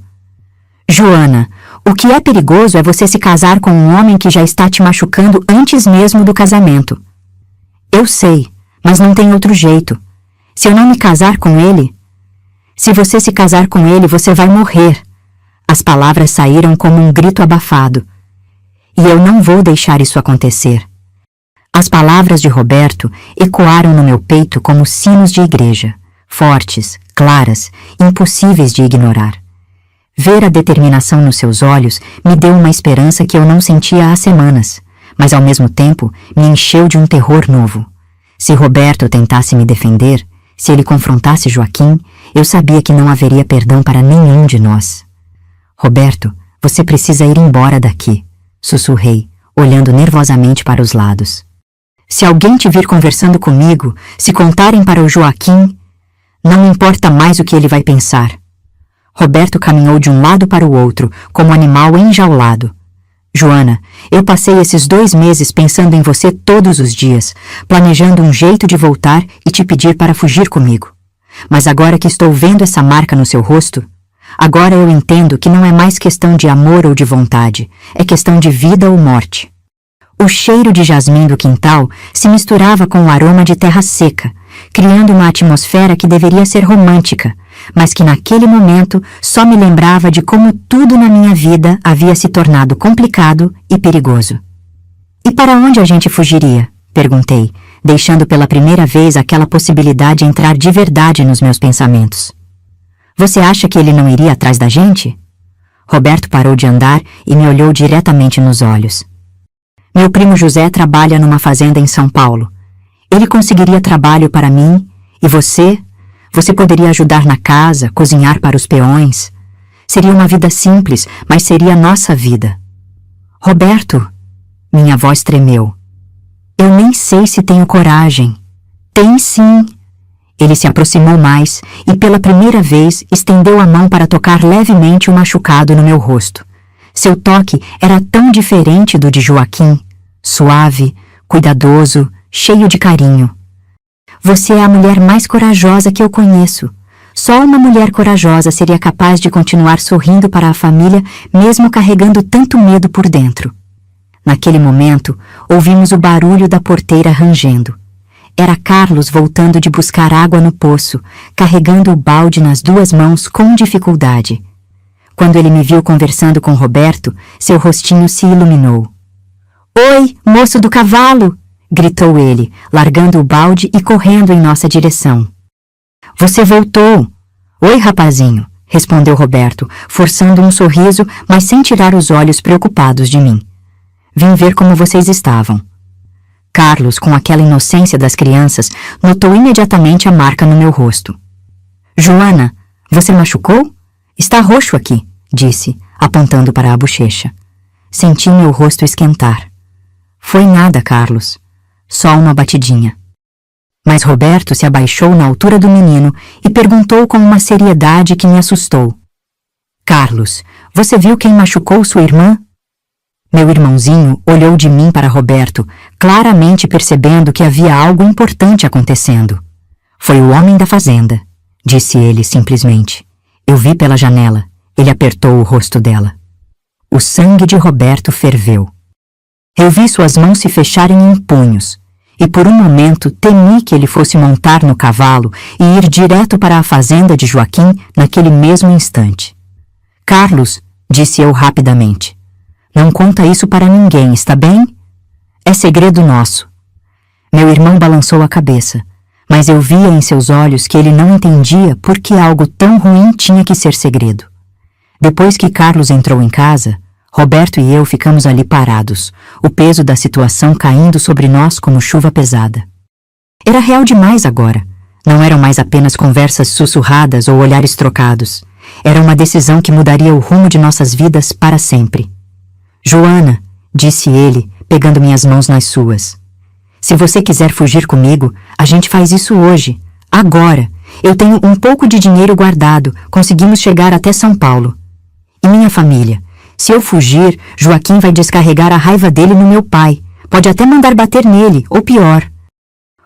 Joana, o que é perigoso é você se casar com um homem que já está te machucando antes mesmo do casamento. Eu sei, mas não tem outro jeito. Se eu não me casar com ele... Se você se casar com ele, você vai morrer. As palavras saíram como um grito abafado. E eu não vou deixar isso acontecer. As palavras de Roberto ecoaram no meu peito como sinos de igreja, fortes, claras, impossíveis de ignorar. Ver a determinação nos seus olhos me deu uma esperança que eu não sentia há semanas, mas ao mesmo tempo me encheu de um terror novo. Se Roberto tentasse me defender, se ele confrontasse Joaquim, eu sabia que não haveria perdão para nenhum de nós. Roberto, você precisa ir embora daqui, sussurrei, olhando nervosamente para os lados. Se alguém te vir conversando comigo, se contarem para o Joaquim, não importa mais o que ele vai pensar. Roberto caminhou de um lado para o outro, como um animal enjaulado. Joana, eu passei esses 2 meses pensando em você todos os dias, planejando um jeito de voltar e te pedir para fugir comigo. Mas agora que estou vendo essa marca no seu rosto, agora eu entendo que não é mais questão de amor ou de vontade, é questão de vida ou morte. O cheiro de jasmim do quintal se misturava com o aroma de terra seca, criando uma atmosfera que deveria ser romântica, mas que naquele momento só me lembrava de como tudo na minha vida havia se tornado complicado e perigoso. E para onde a gente fugiria? Perguntei, deixando pela primeira vez aquela possibilidade entrar de verdade nos meus pensamentos. Você acha que ele não iria atrás da gente? Roberto parou de andar e me olhou diretamente nos olhos. Meu primo José trabalha numa fazenda em São Paulo. Ele conseguiria trabalho para mim e você poderia ajudar na casa, cozinhar para os peões. Seria uma vida simples, mas seria nossa vida. Roberto, minha voz tremeu. Eu nem sei se tenho coragem. Tem sim. Ele se aproximou mais e, pela primeira vez, estendeu a mão para tocar levemente o machucado no meu rosto. Seu toque era tão diferente do de Joaquim, suave, cuidadoso, cheio de carinho. Você é a mulher mais corajosa que eu conheço. Só uma mulher corajosa seria capaz de continuar sorrindo para a família, mesmo carregando tanto medo por dentro. Naquele momento, ouvimos o barulho da porteira rangendo. Era Carlos voltando de buscar água no poço, carregando o balde nas duas mãos com dificuldade. Quando ele me viu conversando com Roberto, seu rostinho se iluminou. "Oi, moço do cavalo!" gritou ele, largando o balde e correndo em nossa direção. "Você voltou!" "Oi, rapazinho!" respondeu Roberto, forçando um sorriso, mas sem tirar os olhos preocupados de mim. "Vim ver como vocês estavam." Carlos, com aquela inocência das crianças, notou imediatamente a marca no meu rosto. "Joana, você machucou? Está roxo aqui", disse, apontando para a bochecha. Senti meu rosto esquentar. "Foi nada, Carlos. Só uma batidinha." Mas Roberto se abaixou na altura do menino e perguntou com uma seriedade que me assustou. "Carlos, você viu quem machucou sua irmã?" Meu irmãozinho olhou de mim para Roberto, claramente percebendo que havia algo importante acontecendo. "Foi o homem da fazenda", disse ele simplesmente. "Eu vi pela janela." Ele apertou o rosto dela. O sangue de Roberto ferveu. Eu vi suas mãos se fecharem em punhos, e por um momento temi que ele fosse montar no cavalo e ir direto para a fazenda de Joaquim naquele mesmo instante. "Carlos", disse eu rapidamente, "não conta isso para ninguém, está bem? É segredo nosso." Meu irmão balançou a cabeça, mas eu via em seus olhos que ele não entendia por que algo tão ruim tinha que ser segredo. Depois que Carlos entrou em casa, Roberto e eu ficamos ali parados, o peso da situação caindo sobre nós como chuva pesada. Era real demais agora. Não eram mais apenas conversas sussurradas ou olhares trocados. Era uma decisão que mudaria o rumo de nossas vidas para sempre. "Joana", disse ele, pegando minhas mãos nas suas. "Se você quiser fugir comigo, a gente faz isso hoje, agora. Eu tenho um pouco de dinheiro guardado, conseguimos chegar até São Paulo. E minha família? Se eu fugir, Joaquim vai descarregar a raiva dele no meu pai. Pode até mandar bater nele, ou pior."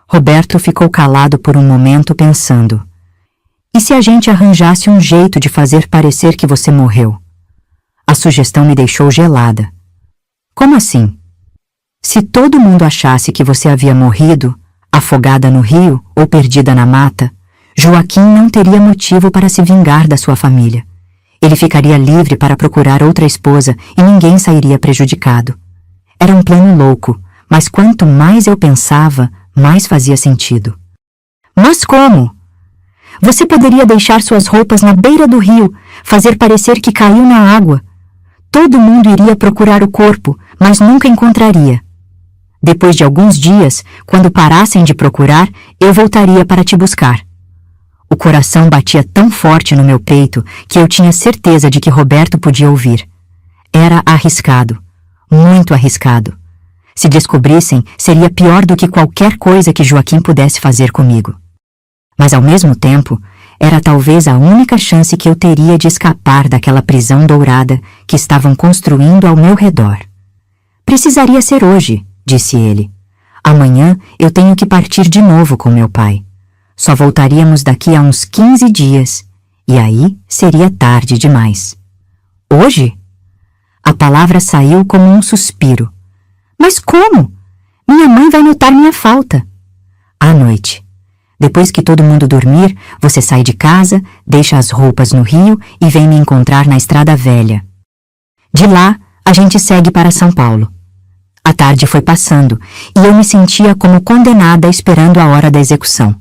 Roberto ficou calado por um momento pensando. "E se a gente arranjasse um jeito de fazer parecer que você morreu?" A sugestão me deixou gelada. "Como assim?" "Se todo mundo achasse que você havia morrido, afogada no rio ou perdida na mata, Joaquim não teria motivo para se vingar da sua família. Ele ficaria livre para procurar outra esposa e ninguém sairia prejudicado. Era um plano louco, mas quanto mais eu pensava, mais fazia sentido." "Mas como?" "Você poderia deixar suas roupas na beira do rio, fazer parecer que caiu na água. Todo mundo iria procurar o corpo, mas nunca encontraria. Depois de alguns dias, quando parassem de procurar, eu voltaria para te buscar." O coração batia tão forte no meu peito que eu tinha certeza de que Roberto podia ouvir. Era arriscado, muito arriscado. Se descobrissem, seria pior do que qualquer coisa que Joaquim pudesse fazer comigo. Mas ao mesmo tempo, era talvez a única chance que eu teria de escapar daquela prisão dourada que estavam construindo ao meu redor. "Precisaria ser hoje", disse ele. "Amanhã eu tenho que partir de novo com meu pai. Só voltaríamos daqui a uns 15 dias, e aí seria tarde demais." "Hoje?" A palavra saiu como um suspiro. "Mas como? Minha mãe vai notar minha falta." "À noite. Depois que todo mundo dormir, você sai de casa, deixa as roupas no rio e vem me encontrar na Estrada Velha. De lá, a gente segue para São Paulo." A tarde foi passando, e eu me sentia como condenada esperando a hora da execução.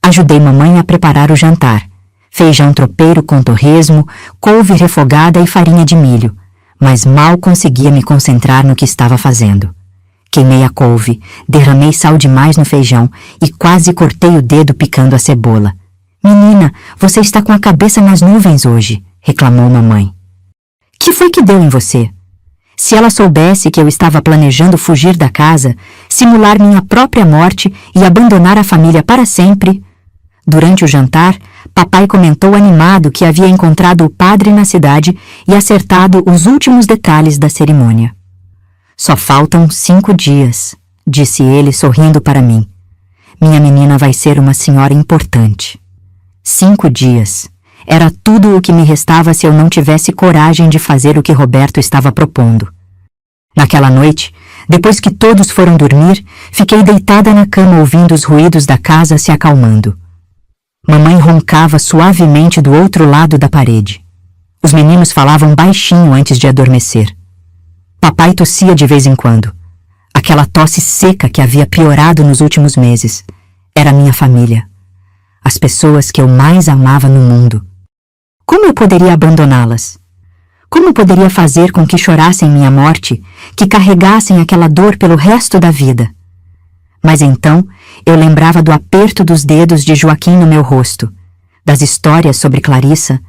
Ajudei mamãe a preparar o jantar. Feijão tropeiro com torresmo, couve refogada e farinha de milho, mas mal conseguia me concentrar no que estava fazendo. Queimei a couve, derramei sal demais no feijão e quase cortei o dedo picando a cebola. "Menina, você está com a cabeça nas nuvens hoje", reclamou mamãe. "Que foi que deu em você?" Se ela soubesse que eu estava planejando fugir da casa, simular minha própria morte e abandonar a família para sempre... Durante o jantar, papai comentou animado que havia encontrado o padre na cidade e acertado os últimos detalhes da cerimônia. Só faltam 5 dias, disse ele sorrindo para mim. Minha menina vai ser uma senhora importante. 5 dias. Era tudo o que me restava se eu não tivesse coragem de fazer o que Roberto estava propondo. Naquela noite, depois que todos foram dormir, fiquei deitada na cama ouvindo os ruídos da casa se acalmando. Mamãe roncava suavemente do outro lado da parede. Os meninos falavam baixinho antes de adormecer. Papai tossia de vez em quando. Aquela tosse seca que havia piorado nos últimos meses. Era minha família. As pessoas que eu mais amava no mundo. Como eu poderia abandoná-las? Como poderia fazer com que chorassem minha morte, que carregassem aquela dor pelo resto da vida? Mas então eu lembrava do aperto dos dedos de Joaquim no meu rosto, das histórias sobre Clarissa,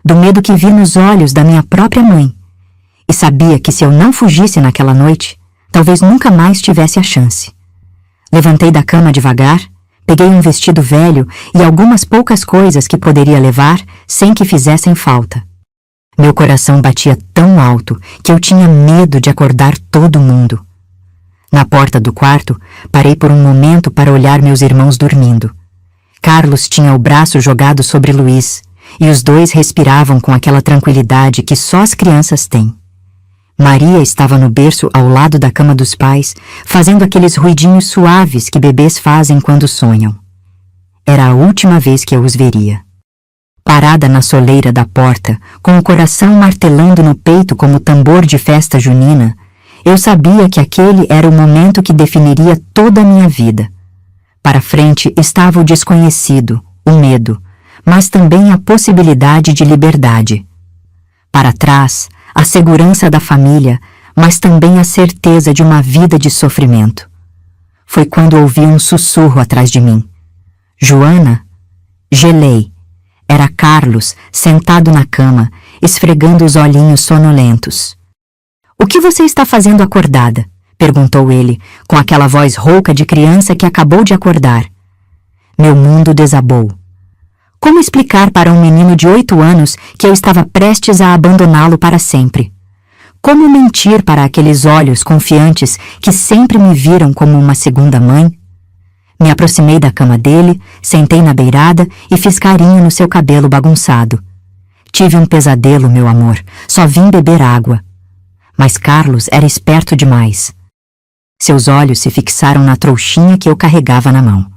do medo que vi nos olhos da minha própria mãe, e sabia que se eu não fugisse naquela noite, talvez nunca mais tivesse a chance. Levantei da cama devagar, peguei um vestido velho e algumas poucas coisas que poderia levar sem que fizessem falta. Meu coração batia tão alto que eu tinha medo de acordar todo mundo. Na porta do quarto, parei por um momento para olhar meus irmãos dormindo. Carlos tinha o braço jogado sobre Luiz, e os dois respiravam com aquela tranquilidade que só as crianças têm. Maria estava no berço ao lado da cama dos pais, fazendo aqueles ruidinhos suaves que bebês fazem quando sonham. Era a última vez que eu os veria. Parada na soleira da porta, com o coração martelando no peito como tambor de festa junina, eu sabia que aquele era o momento que definiria toda a minha vida. Para frente estava o desconhecido, o medo, mas também a possibilidade de liberdade. Para trás, a segurança da família, mas também a certeza de uma vida de sofrimento. Foi quando ouvi um sussurro atrás de mim. Joana? Gelei. Era Carlos, sentado na cama, esfregando os olhinhos sonolentos. "O que você está fazendo acordada?" perguntou ele, com aquela voz rouca de criança que acabou de acordar. Meu mundo desabou. Como explicar para um menino de 8 anos que eu estava prestes a abandoná-lo para sempre? Como mentir para aqueles olhos confiantes que sempre me viram como uma segunda mãe? Me aproximei da cama dele, sentei na beirada e fiz carinho no seu cabelo bagunçado. Tive um pesadelo, meu amor, só vim beber água. Mas Carlos era esperto demais. Seus olhos se fixaram na trouxinha que eu carregava na mão.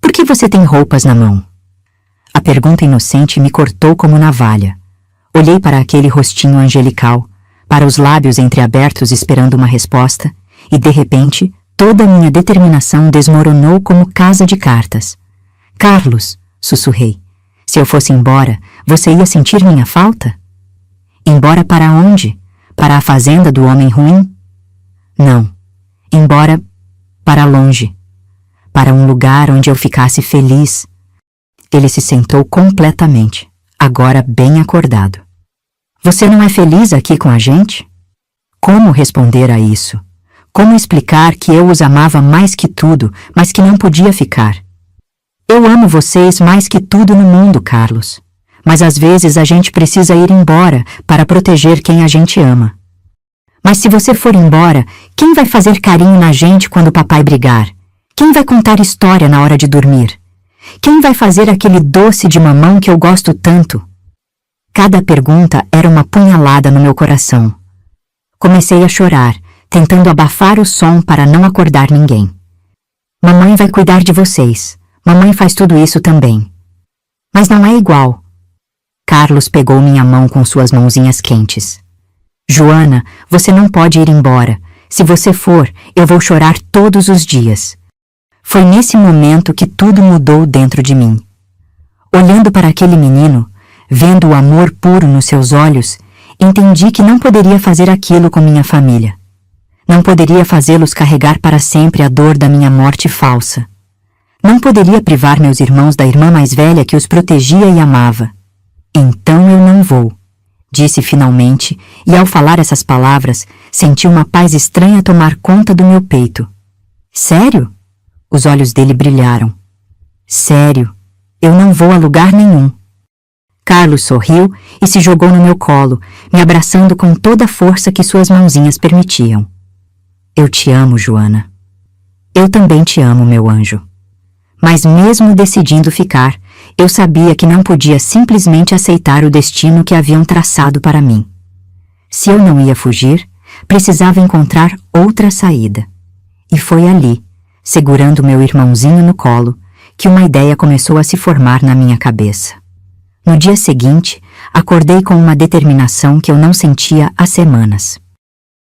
"Por que você tem roupas na mão?" A pergunta inocente me cortou como navalha. Olhei para aquele rostinho angelical, para os lábios entreabertos esperando uma resposta, e de repente, toda a minha determinação desmoronou como casa de cartas. "Carlos", sussurrei, "se eu fosse embora, você ia sentir minha falta?" "Embora para onde? Para a fazenda do homem ruim?" "Não. Embora para longe. Para um lugar onde eu ficasse feliz." Ele se sentou completamente, agora bem acordado. "Você não é feliz aqui com a gente?" Como responder a isso? Como explicar que eu os amava mais que tudo, mas que não podia ficar? "Eu amo vocês mais que tudo no mundo, Carlos. Mas às vezes a gente precisa ir embora para proteger quem a gente ama." "Mas se você for embora, quem vai fazer carinho na gente quando o papai brigar? Quem vai contar história na hora de dormir? Quem vai fazer aquele doce de mamão que eu gosto tanto?" Cada pergunta era uma punhalada no meu coração. Comecei a chorar, tentando abafar o som para não acordar ninguém. "Mamãe vai cuidar de vocês. Mamãe faz tudo isso também." "Mas não é igual." Carlos pegou minha mão com suas mãozinhas quentes. "Joana, você não pode ir embora. Se você for, eu vou chorar todos os dias." Foi nesse momento que tudo mudou dentro de mim. Olhando para aquele menino, vendo o amor puro nos seus olhos, entendi que não poderia fazer aquilo com minha família. Não poderia fazê-los carregar para sempre a dor da minha morte falsa. Não poderia privar meus irmãos da irmã mais velha que os protegia e amava. "Então eu não vou", disse finalmente, e ao falar essas palavras, senti uma paz estranha tomar conta do meu peito. "Sério?" Os olhos dele brilharam. "Sério. Eu não vou a lugar nenhum. Carlos sorriu e se jogou no meu colo, me abraçando com toda a força que suas mãozinhas permitiam. Eu te amo, Joana. Eu também te amo, meu anjo. Mas mesmo decidindo ficar, eu sabia que não podia simplesmente aceitar o destino que haviam traçado para mim. Se eu não ia fugir, precisava encontrar outra saída. E foi ali, segurando meu irmãozinho no colo, que uma ideia começou a se formar na minha cabeça. No dia seguinte, acordei com uma determinação que eu não sentia há semanas.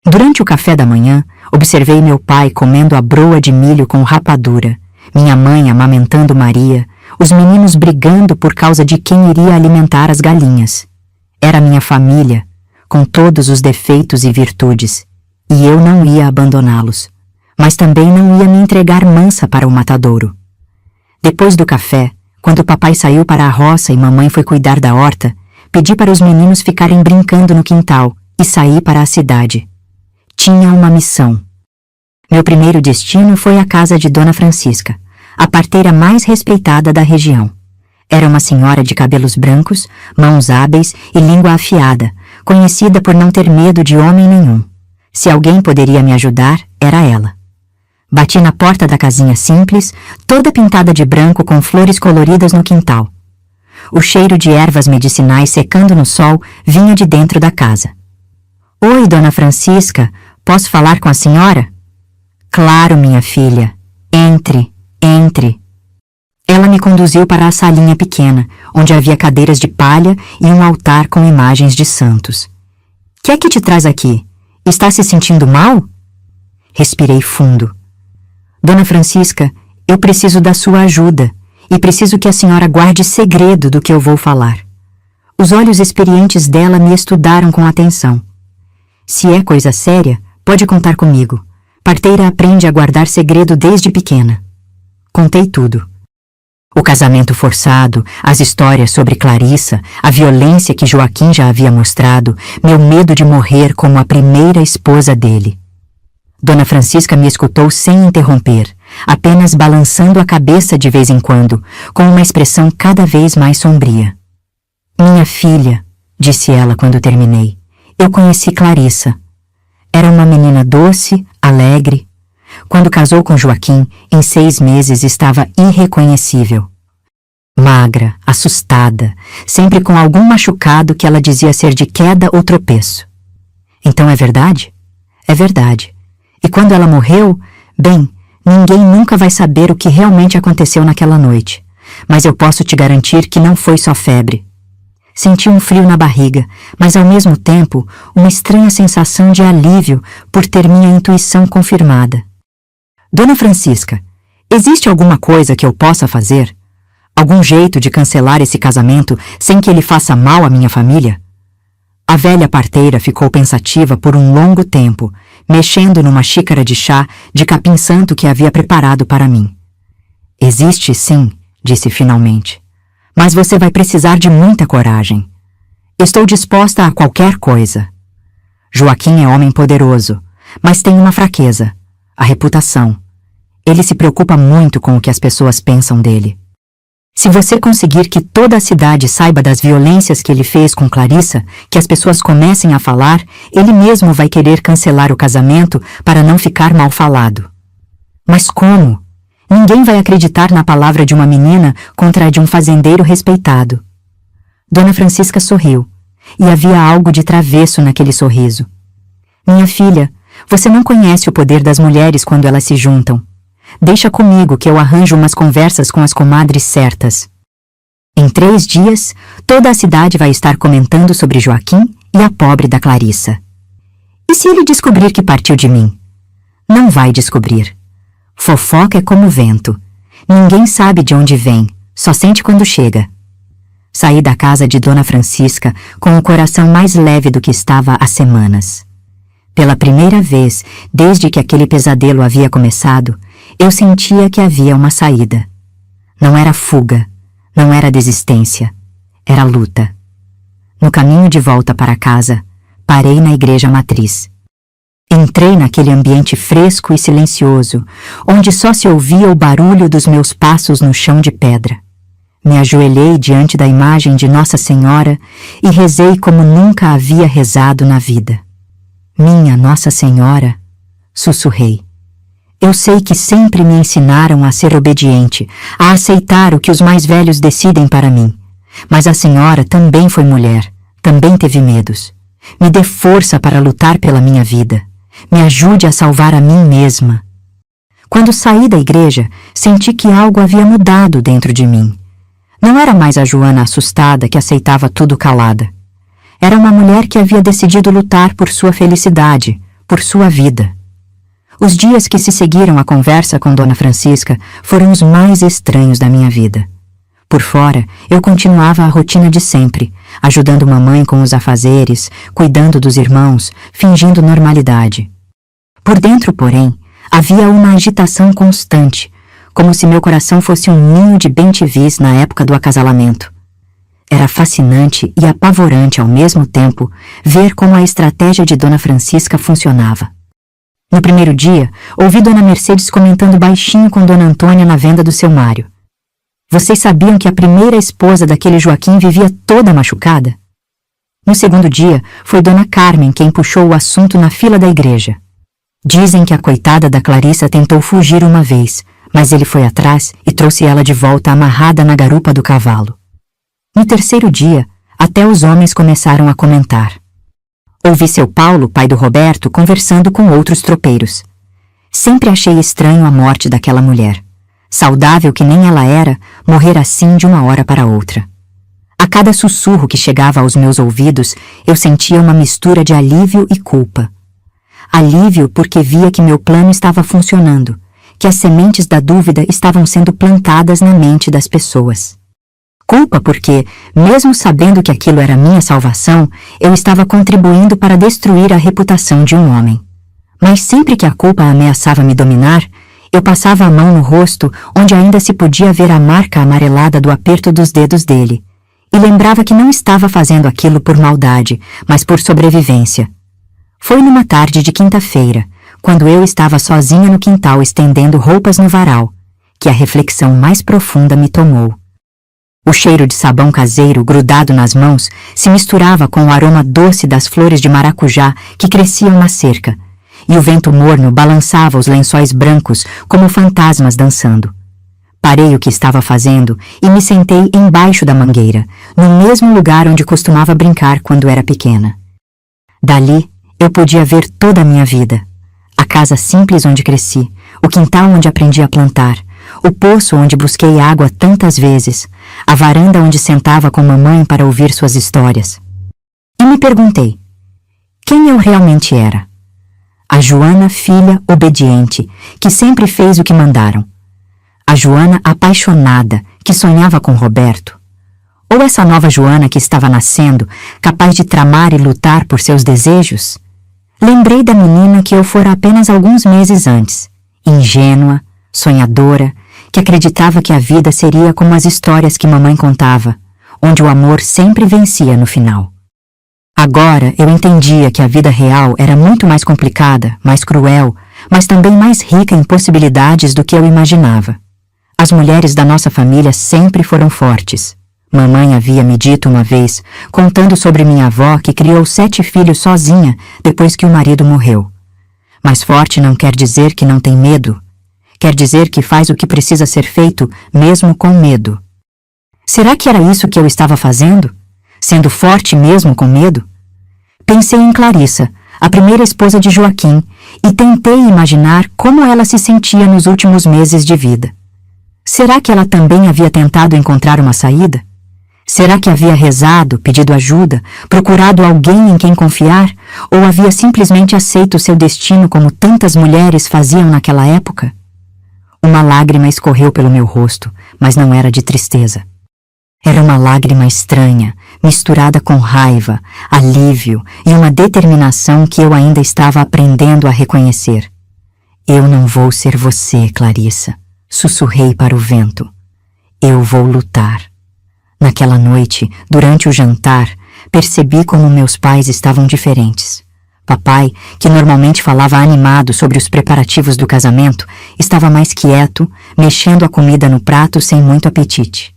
Durante o café da manhã, observei meu pai comendo a broa de milho com rapadura, minha mãe amamentando Maria, os meninos brigando por causa de quem iria alimentar as galinhas. Era minha família, com todos os defeitos e virtudes, e eu não ia abandoná-los, mas também não ia me entregar mansa para o matadouro. Depois do café, quando papai saiu para a roça e mamãe foi cuidar da horta, pedi para os meninos ficarem brincando no quintal e saí para a cidade. Tinha uma missão. Meu primeiro destino foi a casa de Dona Francisca, a parteira mais respeitada da região. Era uma senhora de cabelos brancos, mãos hábeis e língua afiada, conhecida por não ter medo de homem nenhum. Se alguém poderia me ajudar, era ela. Bati na porta da casinha simples, toda pintada de branco com flores coloridas no quintal. O cheiro de ervas medicinais secando no sol vinha de dentro da casa. Oi, Dona Francisca, posso falar com a senhora? Claro, minha filha. Entre, entre. Ela me conduziu para a salinha pequena, onde havia cadeiras de palha e um altar com imagens de santos. Que é que te traz aqui? Está se sentindo mal? Respirei fundo. Dona Francisca, eu preciso da sua ajuda e preciso que a senhora guarde segredo do que eu vou falar. Os olhos experientes dela me estudaram com atenção. Se é coisa séria, pode contar comigo. Parteira aprende a guardar segredo desde pequena. Contei tudo. O casamento forçado, as histórias sobre Clarissa, a violência que Joaquim já havia mostrado, meu medo de morrer como a primeira esposa dele. Dona Francisca me escutou sem interromper, apenas balançando a cabeça de vez em quando, com uma expressão cada vez mais sombria. Minha filha, disse ela quando terminei, eu conheci Clarissa. Era uma menina doce, alegre. Quando casou com Joaquim, em 6 meses estava irreconhecível. Magra, assustada, sempre com algum machucado que ela dizia ser de queda ou tropeço. Então é verdade? É verdade. E quando ela morreu, bem, ninguém nunca vai saber o que realmente aconteceu naquela noite. Mas eu posso te garantir que não foi só febre. Senti um frio na barriga, mas ao mesmo tempo uma estranha sensação de alívio por ter minha intuição confirmada. Dona Francisca, existe alguma coisa que eu possa fazer? Algum jeito de cancelar esse casamento sem que ele faça mal à minha família? A velha parteira ficou pensativa por um longo tempo, mexendo numa xícara de chá de capim-santo que havia preparado para mim. Existe sim, disse finalmente. Mas você vai precisar de muita coragem. Estou disposta a qualquer coisa. Joaquim é homem poderoso, mas tem uma fraqueza, a reputação. Ele se preocupa muito com o que as pessoas pensam dele. Se você conseguir que toda a cidade saiba das violências que ele fez com Clarissa, que as pessoas comecem a falar, ele mesmo vai querer cancelar o casamento para não ficar mal falado. Mas como? Ninguém vai acreditar na palavra de uma menina contra a de um fazendeiro respeitado. Dona Francisca sorriu, e havia algo de travesso naquele sorriso. Minha filha, você não conhece o poder das mulheres quando elas se juntam. Deixa comigo que eu arranjo umas conversas com as comadres certas. Em 3 dias, toda a cidade vai estar comentando sobre Joaquim e a pobre da Clarissa. E se ele descobrir que partiu de mim? Não vai descobrir. Fofoca é como vento. Ninguém sabe de onde vem, só sente quando chega. Saí da casa de Dona Francisca com o coração mais leve do que estava há semanas. Pela primeira vez, desde que aquele pesadelo havia começado, eu sentia que havia uma saída. Não era fuga, não era desistência, era luta. No caminho de volta para casa, parei na igreja matriz. Entrei naquele ambiente fresco e silencioso, onde só se ouvia o barulho dos meus passos no chão de pedra. Me ajoelhei diante da imagem de Nossa Senhora e rezei como nunca havia rezado na vida. Minha Nossa Senhora, sussurrei. Eu sei que sempre me ensinaram a ser obediente, a aceitar o que os mais velhos decidem para mim. Mas a senhora também foi mulher, também teve medos. Me dê força para lutar pela minha vida. Me ajude a salvar a mim mesma. Quando saí da igreja, senti que algo havia mudado dentro de mim. Não era mais a Joana assustada que aceitava tudo calada. Era uma mulher que havia decidido lutar por sua felicidade, por sua vida. Os dias que se seguiram à conversa com Dona Francisca foram os mais estranhos da minha vida. Por fora, eu continuava a rotina de sempre, ajudando mamãe com os afazeres, cuidando dos irmãos, fingindo normalidade. Por dentro, porém, havia uma agitação constante, como se meu coração fosse um ninho de bem-te-vis na época do acasalamento. Era fascinante e apavorante ao mesmo tempo ver como a estratégia de Dona Francisca funcionava. No primeiro dia, ouvi Dona Mercedes comentando baixinho com Dona Antônia na venda do seu Mário. Vocês sabiam que a primeira esposa daquele Joaquim vivia toda machucada? No segundo dia, foi Dona Carmen quem puxou o assunto na fila da igreja. Dizem que a coitada da Clarissa tentou fugir uma vez, mas ele foi atrás e trouxe ela de volta amarrada na garupa do cavalo. No terceiro dia, até os homens começaram a comentar. Ouvi seu Paulo, pai do Roberto, conversando com outros tropeiros. Sempre achei estranho a morte daquela mulher. Saudável que nem ela era, morrer assim de uma hora para outra. A cada sussurro que chegava aos meus ouvidos, eu sentia uma mistura de alívio e culpa. Alívio porque via que meu plano estava funcionando, que as sementes da dúvida estavam sendo plantadas na mente das pessoas. Culpa porque, mesmo sabendo que aquilo era minha salvação, eu estava contribuindo para destruir a reputação de um homem. Mas sempre que a culpa ameaçava me dominar, eu passava a mão no rosto onde ainda se podia ver a marca amarelada do aperto dos dedos dele, e lembrava que não estava fazendo aquilo por maldade, mas por sobrevivência. Foi numa tarde de quinta-feira, quando eu estava sozinha no quintal estendendo roupas no varal, que a reflexão mais profunda me tomou. O cheiro de sabão caseiro grudado nas mãos se misturava com o aroma doce das flores de maracujá que cresciam na cerca, e o vento morno balançava os lençóis brancos como fantasmas dançando. Parei o que estava fazendo e me sentei embaixo da mangueira, no mesmo lugar onde costumava brincar quando era pequena. Dali, eu podia ver toda a minha vida. A casa simples onde cresci, o quintal onde aprendi a plantar, o poço onde busquei água tantas vezes, a varanda onde sentava com mamãe para ouvir suas histórias. E me perguntei, quem eu realmente era? A Joana, filha obediente, que sempre fez o que mandaram. A Joana apaixonada, que sonhava com Roberto. Ou essa nova Joana que estava nascendo, capaz de tramar e lutar por seus desejos? Lembrei da menina que eu fora apenas alguns meses antes, ingênua, sonhadora, que acreditava que a vida seria como as histórias que mamãe contava, onde o amor sempre vencia no final. Agora eu entendia que a vida real era muito mais complicada, mais cruel, mas também mais rica em possibilidades do que eu imaginava. As mulheres da nossa família sempre foram fortes. Mamãe havia me dito uma vez, contando sobre minha avó que criou 7 filhos sozinha depois que o marido morreu. Mas forte não quer dizer que não tem medo. Quer dizer que faz o que precisa ser feito, mesmo com medo. Será que era isso que eu estava fazendo? Sendo forte mesmo com medo? Pensei em Clarissa, a primeira esposa de Joaquim, e tentei imaginar como ela se sentia nos últimos meses de vida. Será que ela também havia tentado encontrar uma saída? Será que havia rezado, pedido ajuda, procurado alguém em quem confiar, ou havia simplesmente aceito seu destino como tantas mulheres faziam naquela época? Uma lágrima escorreu pelo meu rosto, mas não era de tristeza. Era uma lágrima estranha, misturada com raiva, alívio e uma determinação que eu ainda estava aprendendo a reconhecer. Eu não vou ser você, Clarissa, sussurrei para o vento. Eu vou lutar. Naquela noite, durante o jantar, percebi como meus pais estavam diferentes. Papai, que normalmente falava animado sobre os preparativos do casamento, estava mais quieto, mexendo a comida no prato sem muito apetite.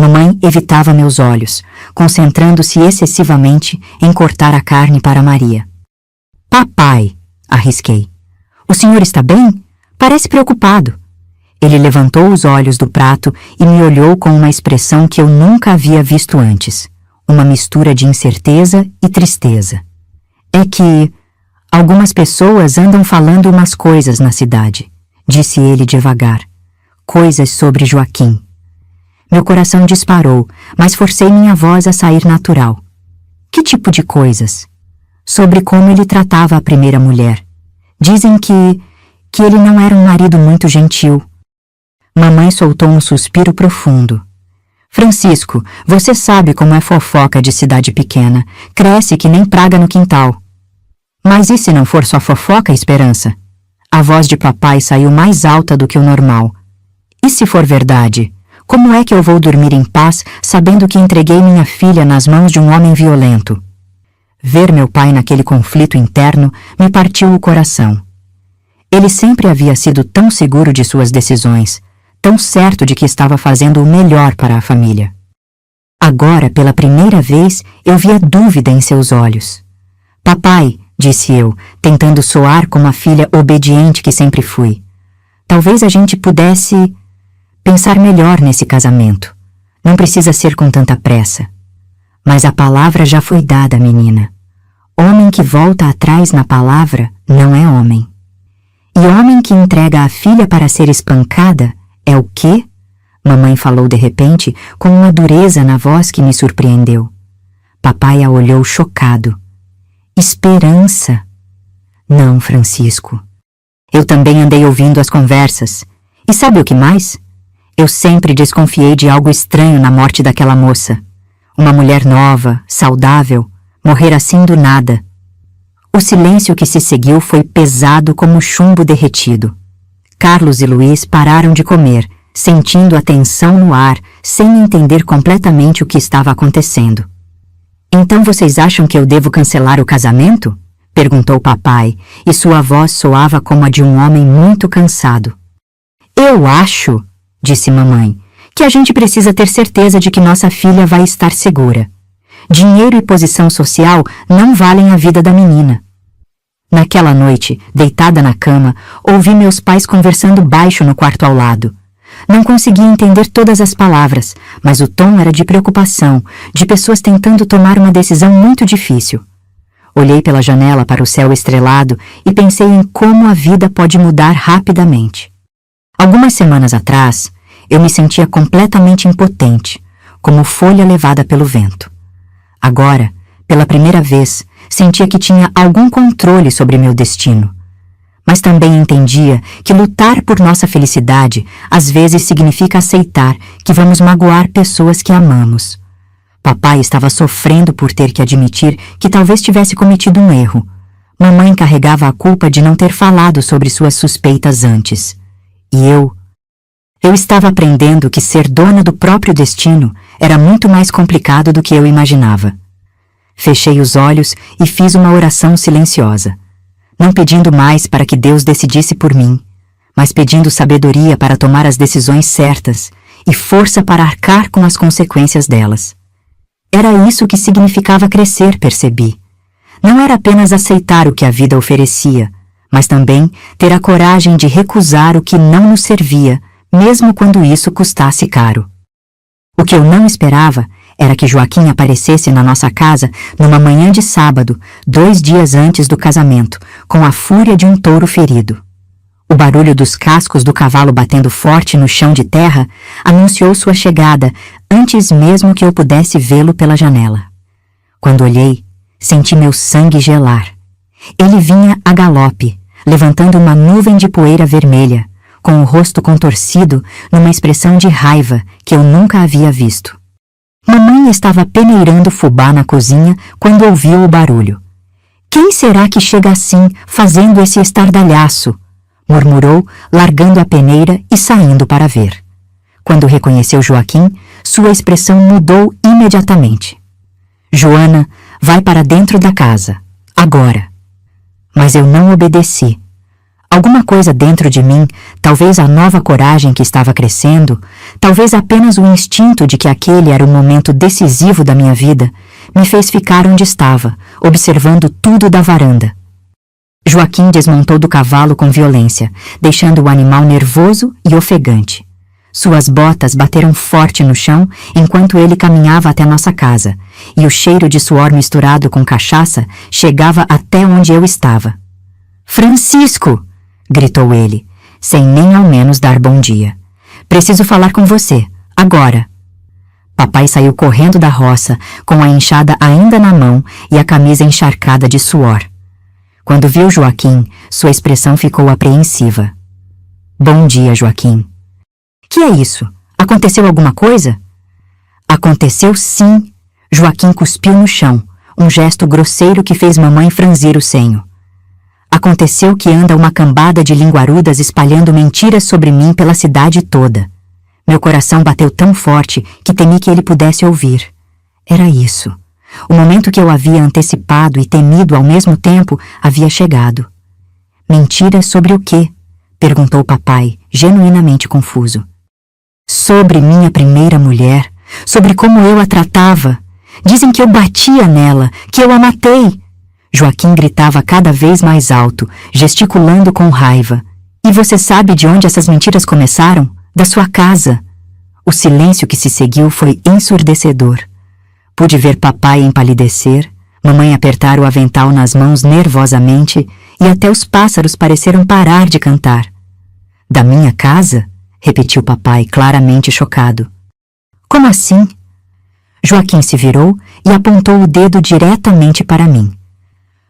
Mamãe evitava meus olhos, concentrando-se excessivamente em cortar a carne para Maria. Papai, arrisquei. O senhor está bem? Parece preocupado. Ele levantou os olhos do prato e me olhou com uma expressão que eu nunca havia visto antes, uma mistura de incerteza e tristeza. É que algumas pessoas andam falando umas coisas na cidade, disse ele devagar. Coisas sobre Joaquim. Meu coração disparou, mas forcei minha voz a sair natural. Que tipo de coisas? Sobre como ele tratava a primeira mulher. Dizem que ele não era um marido muito gentil. Mamãe soltou um suspiro profundo. Francisco, você sabe como é fofoca de cidade pequena. Cresce que nem praga no quintal. Mas e se não for só fofoca, Esperança? A voz de papai saiu mais alta do que o normal. E se for verdade? Como é que eu vou dormir em paz sabendo que entreguei minha filha nas mãos de um homem violento? Ver meu pai naquele conflito interno me partiu o coração. Ele sempre havia sido tão seguro de suas decisões, tão certo de que estava fazendo o melhor para a família. Agora, pela primeira vez, eu via dúvida em seus olhos. Papai, disse eu, tentando soar como a filha obediente que sempre fui. Talvez a gente pudesse pensar melhor nesse casamento. Não precisa ser com tanta pressa. Mas a palavra já foi dada, menina. Homem que volta atrás na palavra não é homem. E homem que entrega a filha para ser espancada é o quê? Mamãe falou de repente, com uma dureza na voz que me surpreendeu. Papai a olhou chocado. Esperança. Não, Francisco. Eu também andei ouvindo as conversas. E sabe o que mais? Eu sempre desconfiei de algo estranho na morte daquela moça. Uma mulher nova, saudável, morrer assim do nada. O silêncio que se seguiu foi pesado como chumbo derretido. Carlos e Luiz pararam de comer, sentindo a tensão no ar, sem entender completamente o que estava acontecendo. Então vocês acham que eu devo cancelar o casamento? Perguntou papai, e sua voz soava como a de um homem muito cansado. Eu acho, disse mamãe, que a gente precisa ter certeza de que nossa filha vai estar segura. Dinheiro e posição social não valem a vida da menina. Naquela noite, deitada na cama, ouvi meus pais conversando baixo no quarto ao lado. Não conseguia entender todas as palavras, mas o tom era de preocupação, de pessoas tentando tomar uma decisão muito difícil. Olhei pela janela para o céu estrelado e pensei em como a vida pode mudar rapidamente. Algumas semanas atrás, eu me sentia completamente impotente, como folha levada pelo vento. Agora, pela primeira vez, sentia que tinha algum controle sobre meu destino. Mas também entendia que lutar por nossa felicidade às vezes significa aceitar que vamos magoar pessoas que amamos. Papai estava sofrendo por ter que admitir que talvez tivesse cometido um erro. Mamãe carregava a culpa de não ter falado sobre suas suspeitas antes. E eu estava aprendendo que ser dona do próprio destino era muito mais complicado do que eu imaginava. Fechei os olhos e fiz uma oração silenciosa, não pedindo mais para que Deus decidisse por mim, mas pedindo sabedoria para tomar as decisões certas e força para arcar com as consequências delas. Era isso que significava crescer, percebi. Não era apenas aceitar o que a vida oferecia, mas também ter a coragem de recusar o que não nos servia, mesmo quando isso custasse caro. O que eu não esperava era que Joaquim aparecesse na nossa casa numa manhã de sábado, 2 dias antes do casamento, com a fúria de um touro ferido. O barulho dos cascos do cavalo batendo forte no chão de terra anunciou sua chegada antes mesmo que eu pudesse vê-lo pela janela. Quando olhei, senti meu sangue gelar. Ele vinha a galope, levantando uma nuvem de poeira vermelha, com o rosto contorcido numa expressão de raiva que eu nunca havia visto. Mamãe estava peneirando fubá na cozinha quando ouviu o barulho. Quem será que chega assim, fazendo esse estardalhaço? Murmurou, largando a peneira e saindo para ver. Quando reconheceu Joaquim, sua expressão mudou imediatamente. Joana, vai para dentro da casa, agora. Mas eu não obedeci. Alguma coisa dentro de mim, talvez a nova coragem que estava crescendo, Talvez apenas o instinto de que aquele era o momento decisivo da minha vida me fez ficar onde estava, observando tudo da varanda. Joaquim desmontou do cavalo com violência, deixando o animal nervoso e ofegante. Suas botas bateram forte no chão enquanto ele caminhava até nossa casa, e o cheiro de suor misturado com cachaça chegava até onde eu estava. "Francisco!" gritou ele, sem nem ao menos dar bom dia. "Preciso falar com você, agora." Papai saiu correndo da roça, com a enxada ainda na mão e a camisa encharcada de suor. Quando viu Joaquim, sua expressão ficou apreensiva. "Bom dia, Joaquim." "Que é isso? Aconteceu alguma coisa?" "Aconteceu sim." Joaquim cuspiu no chão, um gesto grosseiro que fez mamãe franzir o senho. "Aconteceu que anda uma cambada de linguarudas espalhando mentiras sobre mim pela cidade toda." Meu coração bateu tão forte que temi que ele pudesse ouvir. Era isso. O momento que eu havia antecipado e temido ao mesmo tempo havia chegado. "Mentiras sobre o quê?" perguntou papai, genuinamente confuso. "Sobre minha primeira mulher, sobre como eu a tratava. Dizem que eu batia nela, que eu a matei." Joaquim gritava cada vez mais alto, gesticulando com raiva. "E você sabe de onde essas mentiras começaram? Da sua casa." O silêncio que se seguiu foi ensurdecedor. Pude ver papai empalidecer, mamãe apertar o avental nas mãos nervosamente e até os pássaros pareceram parar de cantar. "Da minha casa?" repetiu papai, claramente chocado. "Como assim?" Joaquim se virou e apontou o dedo diretamente para mim.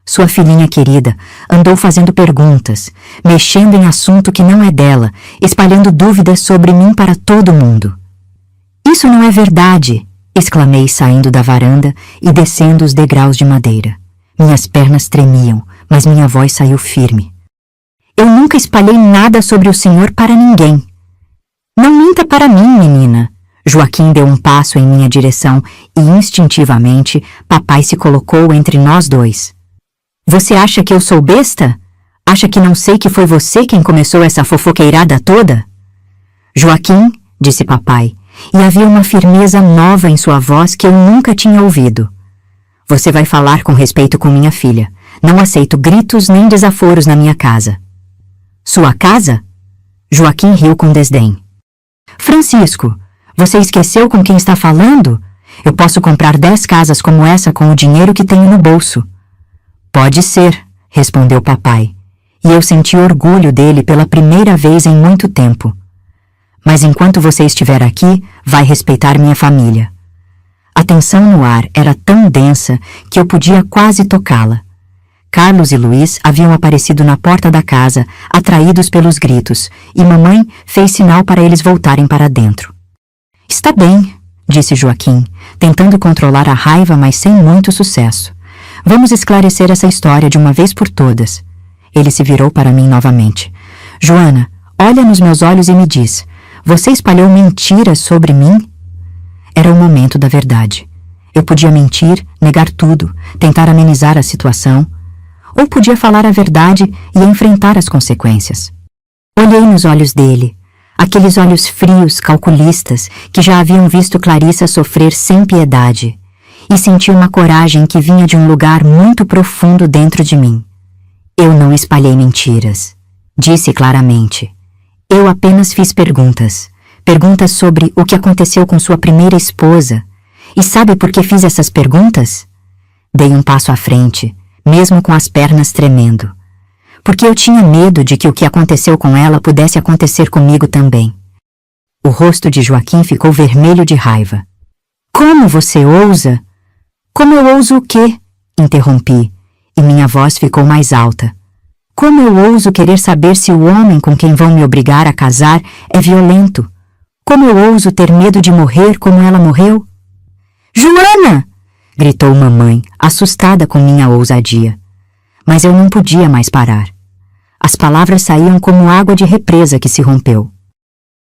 Sua filhinha querida andou fazendo perguntas, mexendo em assunto que não é dela, espalhando dúvidas sobre mim para todo mundo. "Isso não é verdade!" exclamei saindo da varanda e descendo os degraus de madeira. Minhas pernas tremiam, mas minha voz saiu firme. "Eu nunca espalhei nada sobre o senhor para ninguém." "Não minta para mim, menina." Joaquim deu um passo em minha direção e, instintivamente, papai se colocou entre nós dois. "Você acha que eu sou besta? Acha que não sei que foi você quem começou essa fofoqueirada toda?" "Joaquim", disse papai, e havia uma firmeza nova em sua voz que eu nunca tinha ouvido. "Você vai falar com respeito com minha filha. Não aceito gritos nem desaforos na minha casa." "Sua casa?" Joaquim riu com desdém. "Francisco, você esqueceu com quem está falando? Eu posso comprar 10 casas como essa com o dinheiro que tenho no bolso." "Pode ser", respondeu papai, e eu senti orgulho dele pela primeira vez em muito tempo. "Mas enquanto você estiver aqui, vai respeitar minha família." A tensão no ar era tão densa que eu podia quase tocá-la. Carlos e Luiz haviam aparecido na porta da casa, atraídos pelos gritos, e mamãe fez sinal para eles voltarem para dentro. "Está bem", disse Joaquim, tentando controlar a raiva, mas sem muito sucesso. "Vamos esclarecer essa história de uma vez por todas." Ele se virou para mim novamente. "Joana, olha nos meus olhos e me diz, você espalhou mentiras sobre mim?" Era o momento da verdade. Eu podia mentir, negar tudo, tentar amenizar a situação, ou podia falar a verdade e enfrentar as consequências. Olhei nos olhos dele, aqueles olhos frios, calculistas, que já haviam visto Clarissa sofrer sem piedade, e senti uma coragem que vinha de um lugar muito profundo dentro de mim. "Eu não espalhei mentiras", disse claramente. "Eu apenas fiz perguntas. Perguntas sobre o que aconteceu com sua primeira esposa. E sabe por que fiz essas perguntas?" Dei um passo à frente, mesmo com as pernas tremendo. Porque eu tinha medo de que o que aconteceu com ela pudesse acontecer comigo também. O rosto de Joaquim ficou vermelho de raiva. "Como você ousa?" "Como eu ouso o quê?" interrompi, e minha voz ficou mais alta. "Como eu ouso querer saber se o homem com quem vão me obrigar a casar é violento? Como eu ouso ter medo de morrer como ela morreu?" "Joana!" gritou mamãe, assustada com minha ousadia. Mas eu não podia mais parar. As palavras saíam como água de represa que se rompeu.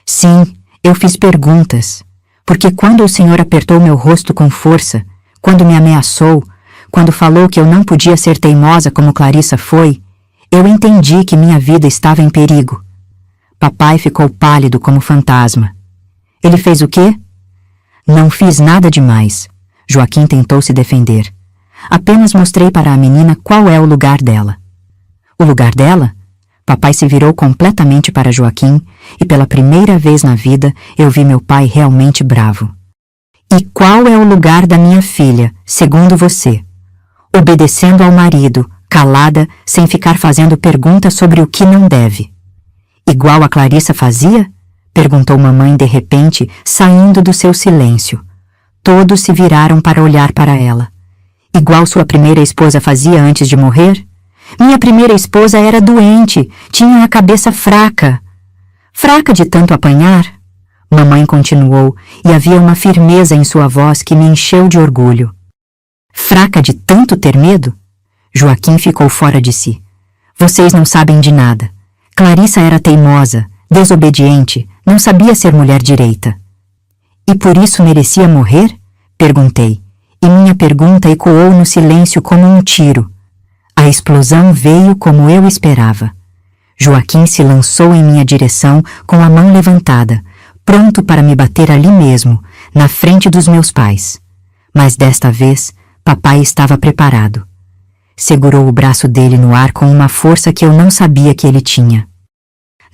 "Sim, eu fiz perguntas, porque quando o senhor apertou meu rosto com força, quando me ameaçou, quando falou que eu não podia ser teimosa como Clarissa foi, eu entendi que minha vida estava em perigo." Papai ficou pálido como fantasma. Ele fez o quê? Não fiz nada demais. Joaquim tentou se defender. Apenas mostrei para a menina qual é o lugar dela. O lugar dela? Papai se virou completamente para Joaquim e pela primeira vez na vida eu vi meu pai realmente bravo. E qual é o lugar da minha filha, segundo você? Obedecendo ao marido, calada, sem ficar fazendo perguntas sobre o que não deve. Igual a Clarissa fazia? Perguntou mamãe de repente, saindo do seu silêncio. Todos se viraram para olhar para ela. Igual sua primeira esposa fazia antes de morrer? Minha primeira esposa era doente, tinha a cabeça fraca. Fraca de tanto apanhar? Mamãe continuou, e havia uma firmeza em sua voz que me encheu de orgulho. Fraca de tanto ter medo? Joaquim ficou fora de si. Vocês não sabem de nada. Clarissa era teimosa, desobediente, não sabia ser mulher direita. E por isso merecia morrer? Perguntei, e minha pergunta ecoou no silêncio como um tiro. A explosão veio como eu esperava. Joaquim se lançou em minha direção com a mão levantada, pronto para me bater ali mesmo, na frente dos meus pais. Mas desta vez, papai estava preparado. Segurou o braço dele no ar com uma força que eu não sabia que ele tinha.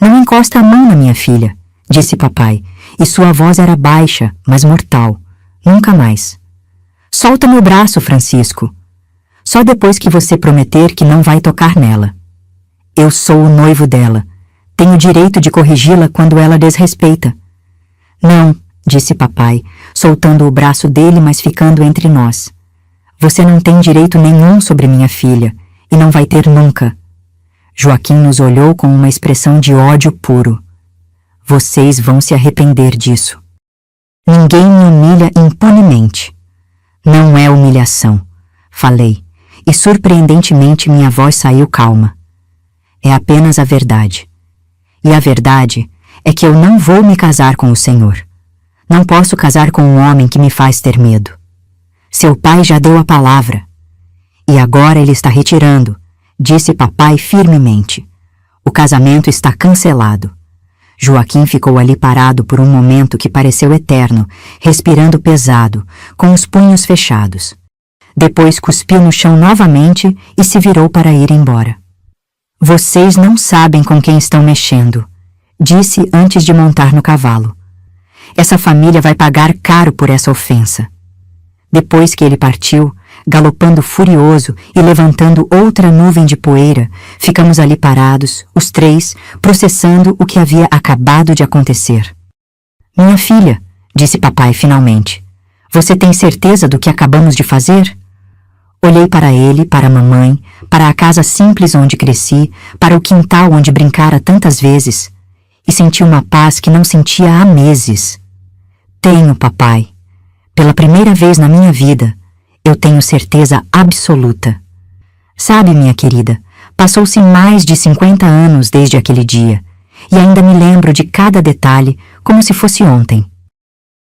Não encosta a mão na minha filha, disse papai, e sua voz era baixa, mas mortal. Nunca mais. Solta meu braço, Francisco. Só depois que você prometer que não vai tocar nela. Eu sou o noivo dela. Tenho direito de corrigi-la quando ela desrespeita. Não, disse papai, soltando o braço dele, mas ficando entre nós. Você não tem direito nenhum sobre minha filha, e não vai ter nunca. Joaquim nos olhou com uma expressão de ódio puro. Vocês vão se arrepender disso. Ninguém me humilha impunemente. Não é humilhação, falei, e surpreendentemente minha voz saiu calma. É apenas a verdade. E a verdade é que eu não vou me casar com o Senhor. Não posso casar com um homem que me faz ter medo. Seu pai já deu a palavra. E agora ele está retirando, disse papai firmemente. O casamento está cancelado. Joaquim ficou ali parado por um momento que pareceu eterno, respirando pesado, com os punhos fechados. Depois cuspiu no chão novamente e se virou para ir embora. Vocês não sabem com quem estão mexendo, disse antes de montar no cavalo. Essa família vai pagar caro por essa ofensa. Depois que ele partiu, galopando furioso e levantando outra nuvem de poeira, ficamos ali parados, os três, processando o que havia acabado de acontecer. Minha filha, disse papai finalmente, você tem certeza do que acabamos de fazer? Olhei para ele, para a mamãe, para a casa simples onde cresci, para o quintal onde brincara tantas vezes, e senti uma paz que não sentia há meses. Tenho, papai. Pela primeira vez na minha vida, eu tenho certeza absoluta. Sabe, minha querida, passou-se mais de 50 anos desde aquele dia, e ainda me lembro de cada detalhe como se fosse ontem.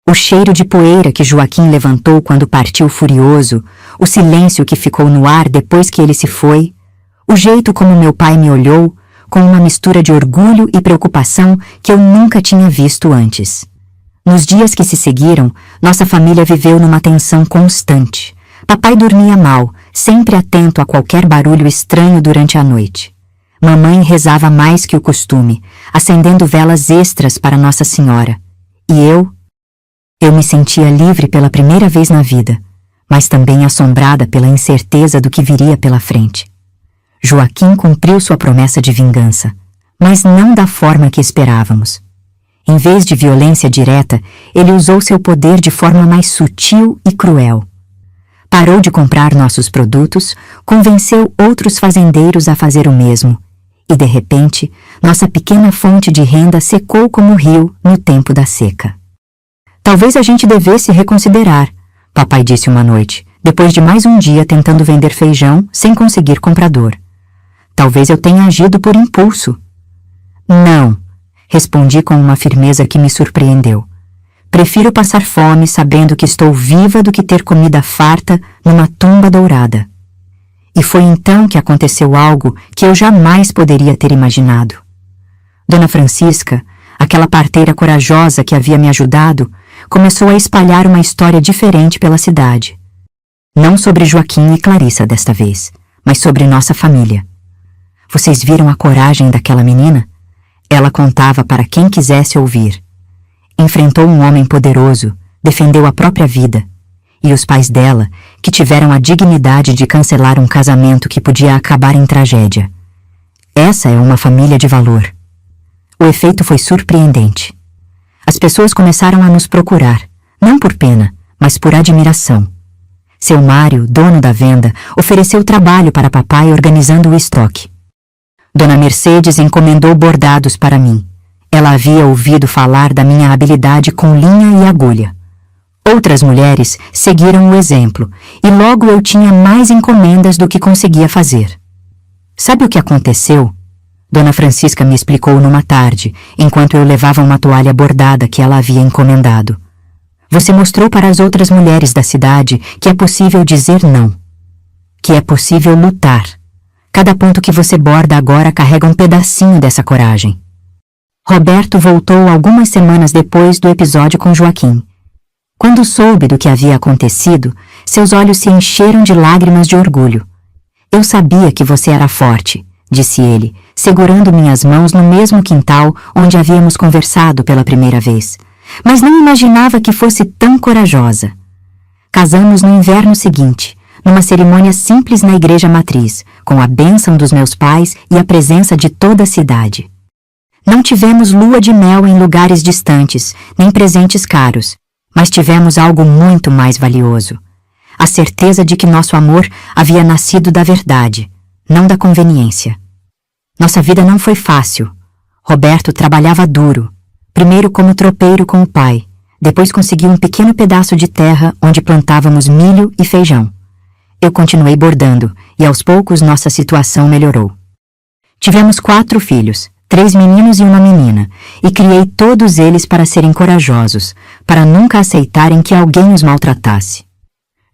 O cheiro de poeira que Joaquim levantou quando partiu furioso, o silêncio que ficou no ar depois que ele se foi, o jeito como meu pai me olhou, com uma mistura de orgulho e preocupação que eu nunca tinha visto antes. Nos dias que se seguiram, nossa família viveu numa tensão constante. Papai dormia mal, sempre atento a qualquer barulho estranho durante a noite. Mamãe rezava mais que o costume, acendendo velas extras para Nossa Senhora. E eu me sentia livre pela primeira vez na vida, mas também assombrada pela incerteza do que viria pela frente. Joaquim cumpriu sua promessa de vingança, mas não da forma que esperávamos. Em vez de violência direta, ele usou seu poder de forma mais sutil e cruel. Parou de comprar nossos produtos, convenceu outros fazendeiros a fazer o mesmo, e de repente, nossa pequena fonte de renda secou como o rio no tempo da seca. Talvez a gente devesse reconsiderar, papai disse uma noite, depois de mais um dia tentando vender feijão sem conseguir comprador. Talvez eu tenha agido por impulso. Não, respondi com uma firmeza que me surpreendeu. Prefiro passar fome sabendo que estou viva do que ter comida farta numa tumba dourada. E foi então que aconteceu algo que eu jamais poderia ter imaginado. Dona Francisca, aquela parteira corajosa que havia me ajudado, começou a espalhar uma história diferente pela cidade. Não sobre Joaquim e Clarissa desta vez, mas sobre nossa família. Vocês viram a coragem daquela menina? Ela contava para quem quisesse ouvir. Enfrentou um homem poderoso, defendeu a própria vida. E os pais dela, que tiveram a dignidade de cancelar um casamento que podia acabar em tragédia. Essa é uma família de valor. O efeito foi surpreendente. As pessoas começaram a nos procurar, não por pena, mas por admiração. Seu Mário, dono da venda, ofereceu trabalho para papai organizando o estoque. Dona Mercedes encomendou bordados para mim. Ela havia ouvido falar da minha habilidade com linha e agulha. Outras mulheres seguiram o exemplo, e logo eu tinha mais encomendas do que conseguia fazer. Sabe o que aconteceu? Dona Francisca me explicou numa tarde, enquanto eu levava uma toalha bordada que ela havia encomendado. Você mostrou para as outras mulheres da cidade que é possível dizer não. Que é possível lutar. Cada ponto que você borda agora carrega um pedacinho dessa coragem. Roberto voltou algumas semanas depois do episódio com Joaquim. Quando soube do que havia acontecido, seus olhos se encheram de lágrimas de orgulho. Eu sabia que você era forte, disse ele, segurando minhas mãos no mesmo quintal onde havíamos conversado pela primeira vez, mas não imaginava que fosse tão corajosa. Casamos no inverno seguinte, numa cerimônia simples na igreja matriz, com a bênção dos meus pais e a presença de toda a cidade. Não tivemos lua de mel em lugares distantes, nem presentes caros, mas tivemos algo muito mais valioso. A certeza de que nosso amor havia nascido da verdade, não da conveniência. Nossa vida não foi fácil. Roberto trabalhava duro, primeiro como tropeiro com o pai, depois conseguiu um pequeno pedaço de terra onde plantávamos milho e feijão. Eu continuei bordando, e aos poucos nossa situação melhorou. Tivemos 4 filhos, 3 meninos e uma menina, e criei todos eles para serem corajosos, para nunca aceitarem que alguém os maltratasse.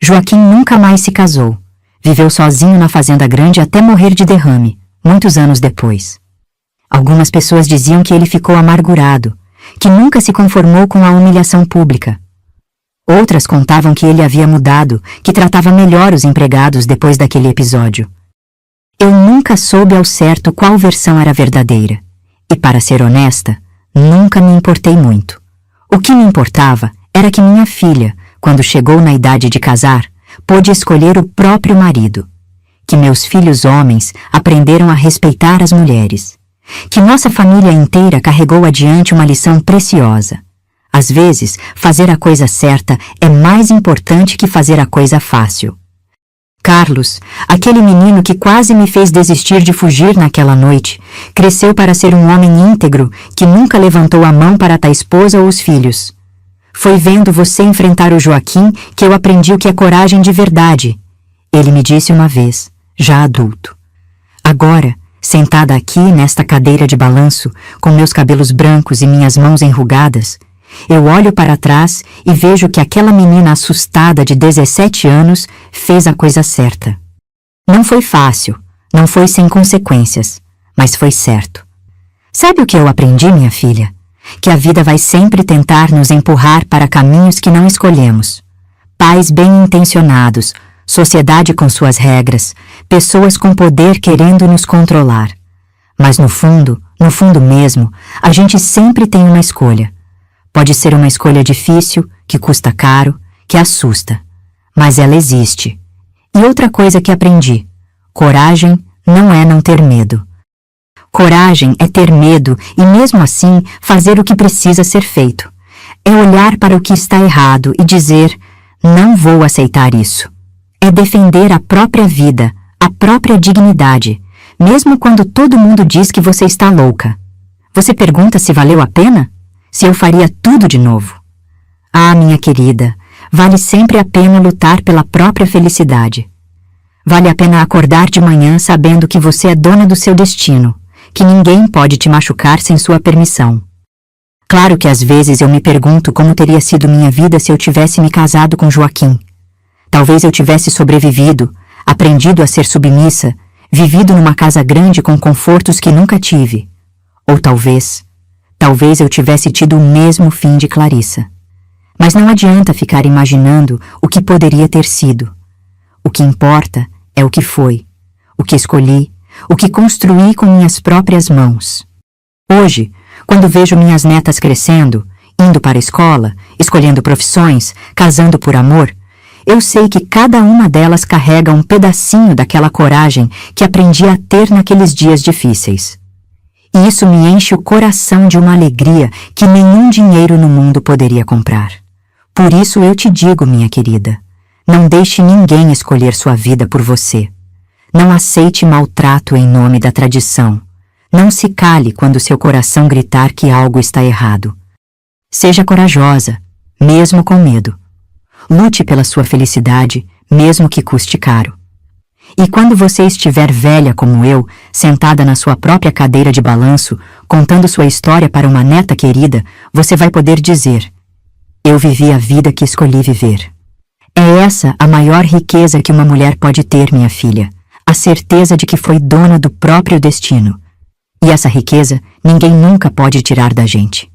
Joaquim nunca mais se casou. Viveu sozinho na fazenda grande até morrer de derrame, muitos anos depois. Algumas pessoas diziam que ele ficou amargurado, que nunca se conformou com a humilhação pública. Outras contavam que ele havia mudado, que tratava melhor os empregados depois daquele episódio. Eu nunca soube ao certo qual versão era verdadeira. E, para ser honesta, nunca me importei muito. O que me importava era que minha filha, quando chegou na idade de casar, pôde escolher o próprio marido. Que meus filhos homens aprenderam a respeitar as mulheres. Que nossa família inteira carregou adiante uma lição preciosa. Às vezes, fazer a coisa certa é mais importante que fazer a coisa fácil. Carlos, aquele menino que quase me fez desistir de fugir naquela noite, cresceu para ser um homem íntegro que nunca levantou a mão para a esposa ou os filhos. Foi vendo você enfrentar o Joaquim que eu aprendi o que é coragem de verdade. Ele me disse uma vez, já adulto. Agora, sentada aqui nesta cadeira de balanço, com meus cabelos brancos e minhas mãos enrugadas, eu olho para trás e vejo que aquela menina assustada de 17 anos fez a coisa certa. Não foi fácil, não foi sem consequências, mas foi certo. Sabe o que eu aprendi, minha filha? Que a vida vai sempre tentar nos empurrar para caminhos que não escolhemos. Pais bem-intencionados, sociedade com suas regras, pessoas com poder querendo nos controlar. Mas no fundo mesmo, a gente sempre tem uma escolha. Pode ser uma escolha difícil, que custa caro, que assusta. Mas ela existe. E outra coisa que aprendi: coragem não é não ter medo. Coragem é ter medo e, mesmo assim, fazer o que precisa ser feito. É olhar para o que está errado e dizer: não vou aceitar isso. É defender a própria vida, a própria dignidade, mesmo quando todo mundo diz que você está louca. Você pergunta se valeu a pena? Se eu faria tudo de novo? Ah, minha querida, vale sempre a pena lutar pela própria felicidade. Vale a pena acordar de manhã sabendo que você é dona do seu destino, que ninguém pode te machucar sem sua permissão. Claro que às vezes eu me pergunto como teria sido minha vida se eu tivesse me casado com Joaquim. Talvez eu tivesse sobrevivido, aprendido a ser submissa, vivido numa casa grande com confortos que nunca tive. Ou talvez talvez eu tivesse tido o mesmo fim de Clarissa. Mas não adianta ficar imaginando o que poderia ter sido. O que importa é o que foi, o que escolhi, o que construí com minhas próprias mãos. Hoje, quando vejo minhas netas crescendo, indo para a escola, escolhendo profissões, casando por amor, eu sei que cada uma delas carrega um pedacinho daquela coragem que aprendi a ter naqueles dias difíceis. E isso me enche o coração de uma alegria que nenhum dinheiro no mundo poderia comprar. Por isso eu te digo, minha querida, não deixe ninguém escolher sua vida por você. Não aceite maltrato em nome da tradição. Não se cale quando seu coração gritar que algo está errado. Seja corajosa, mesmo com medo. Lute pela sua felicidade, mesmo que custe caro. E quando você estiver velha como eu, sentada na sua própria cadeira de balanço, contando sua história para uma neta querida, você vai poder dizer: eu vivi a vida que escolhi viver. É essa a maior riqueza que uma mulher pode ter, minha filha, a certeza de que foi dona do próprio destino. E essa riqueza ninguém nunca pode tirar da gente.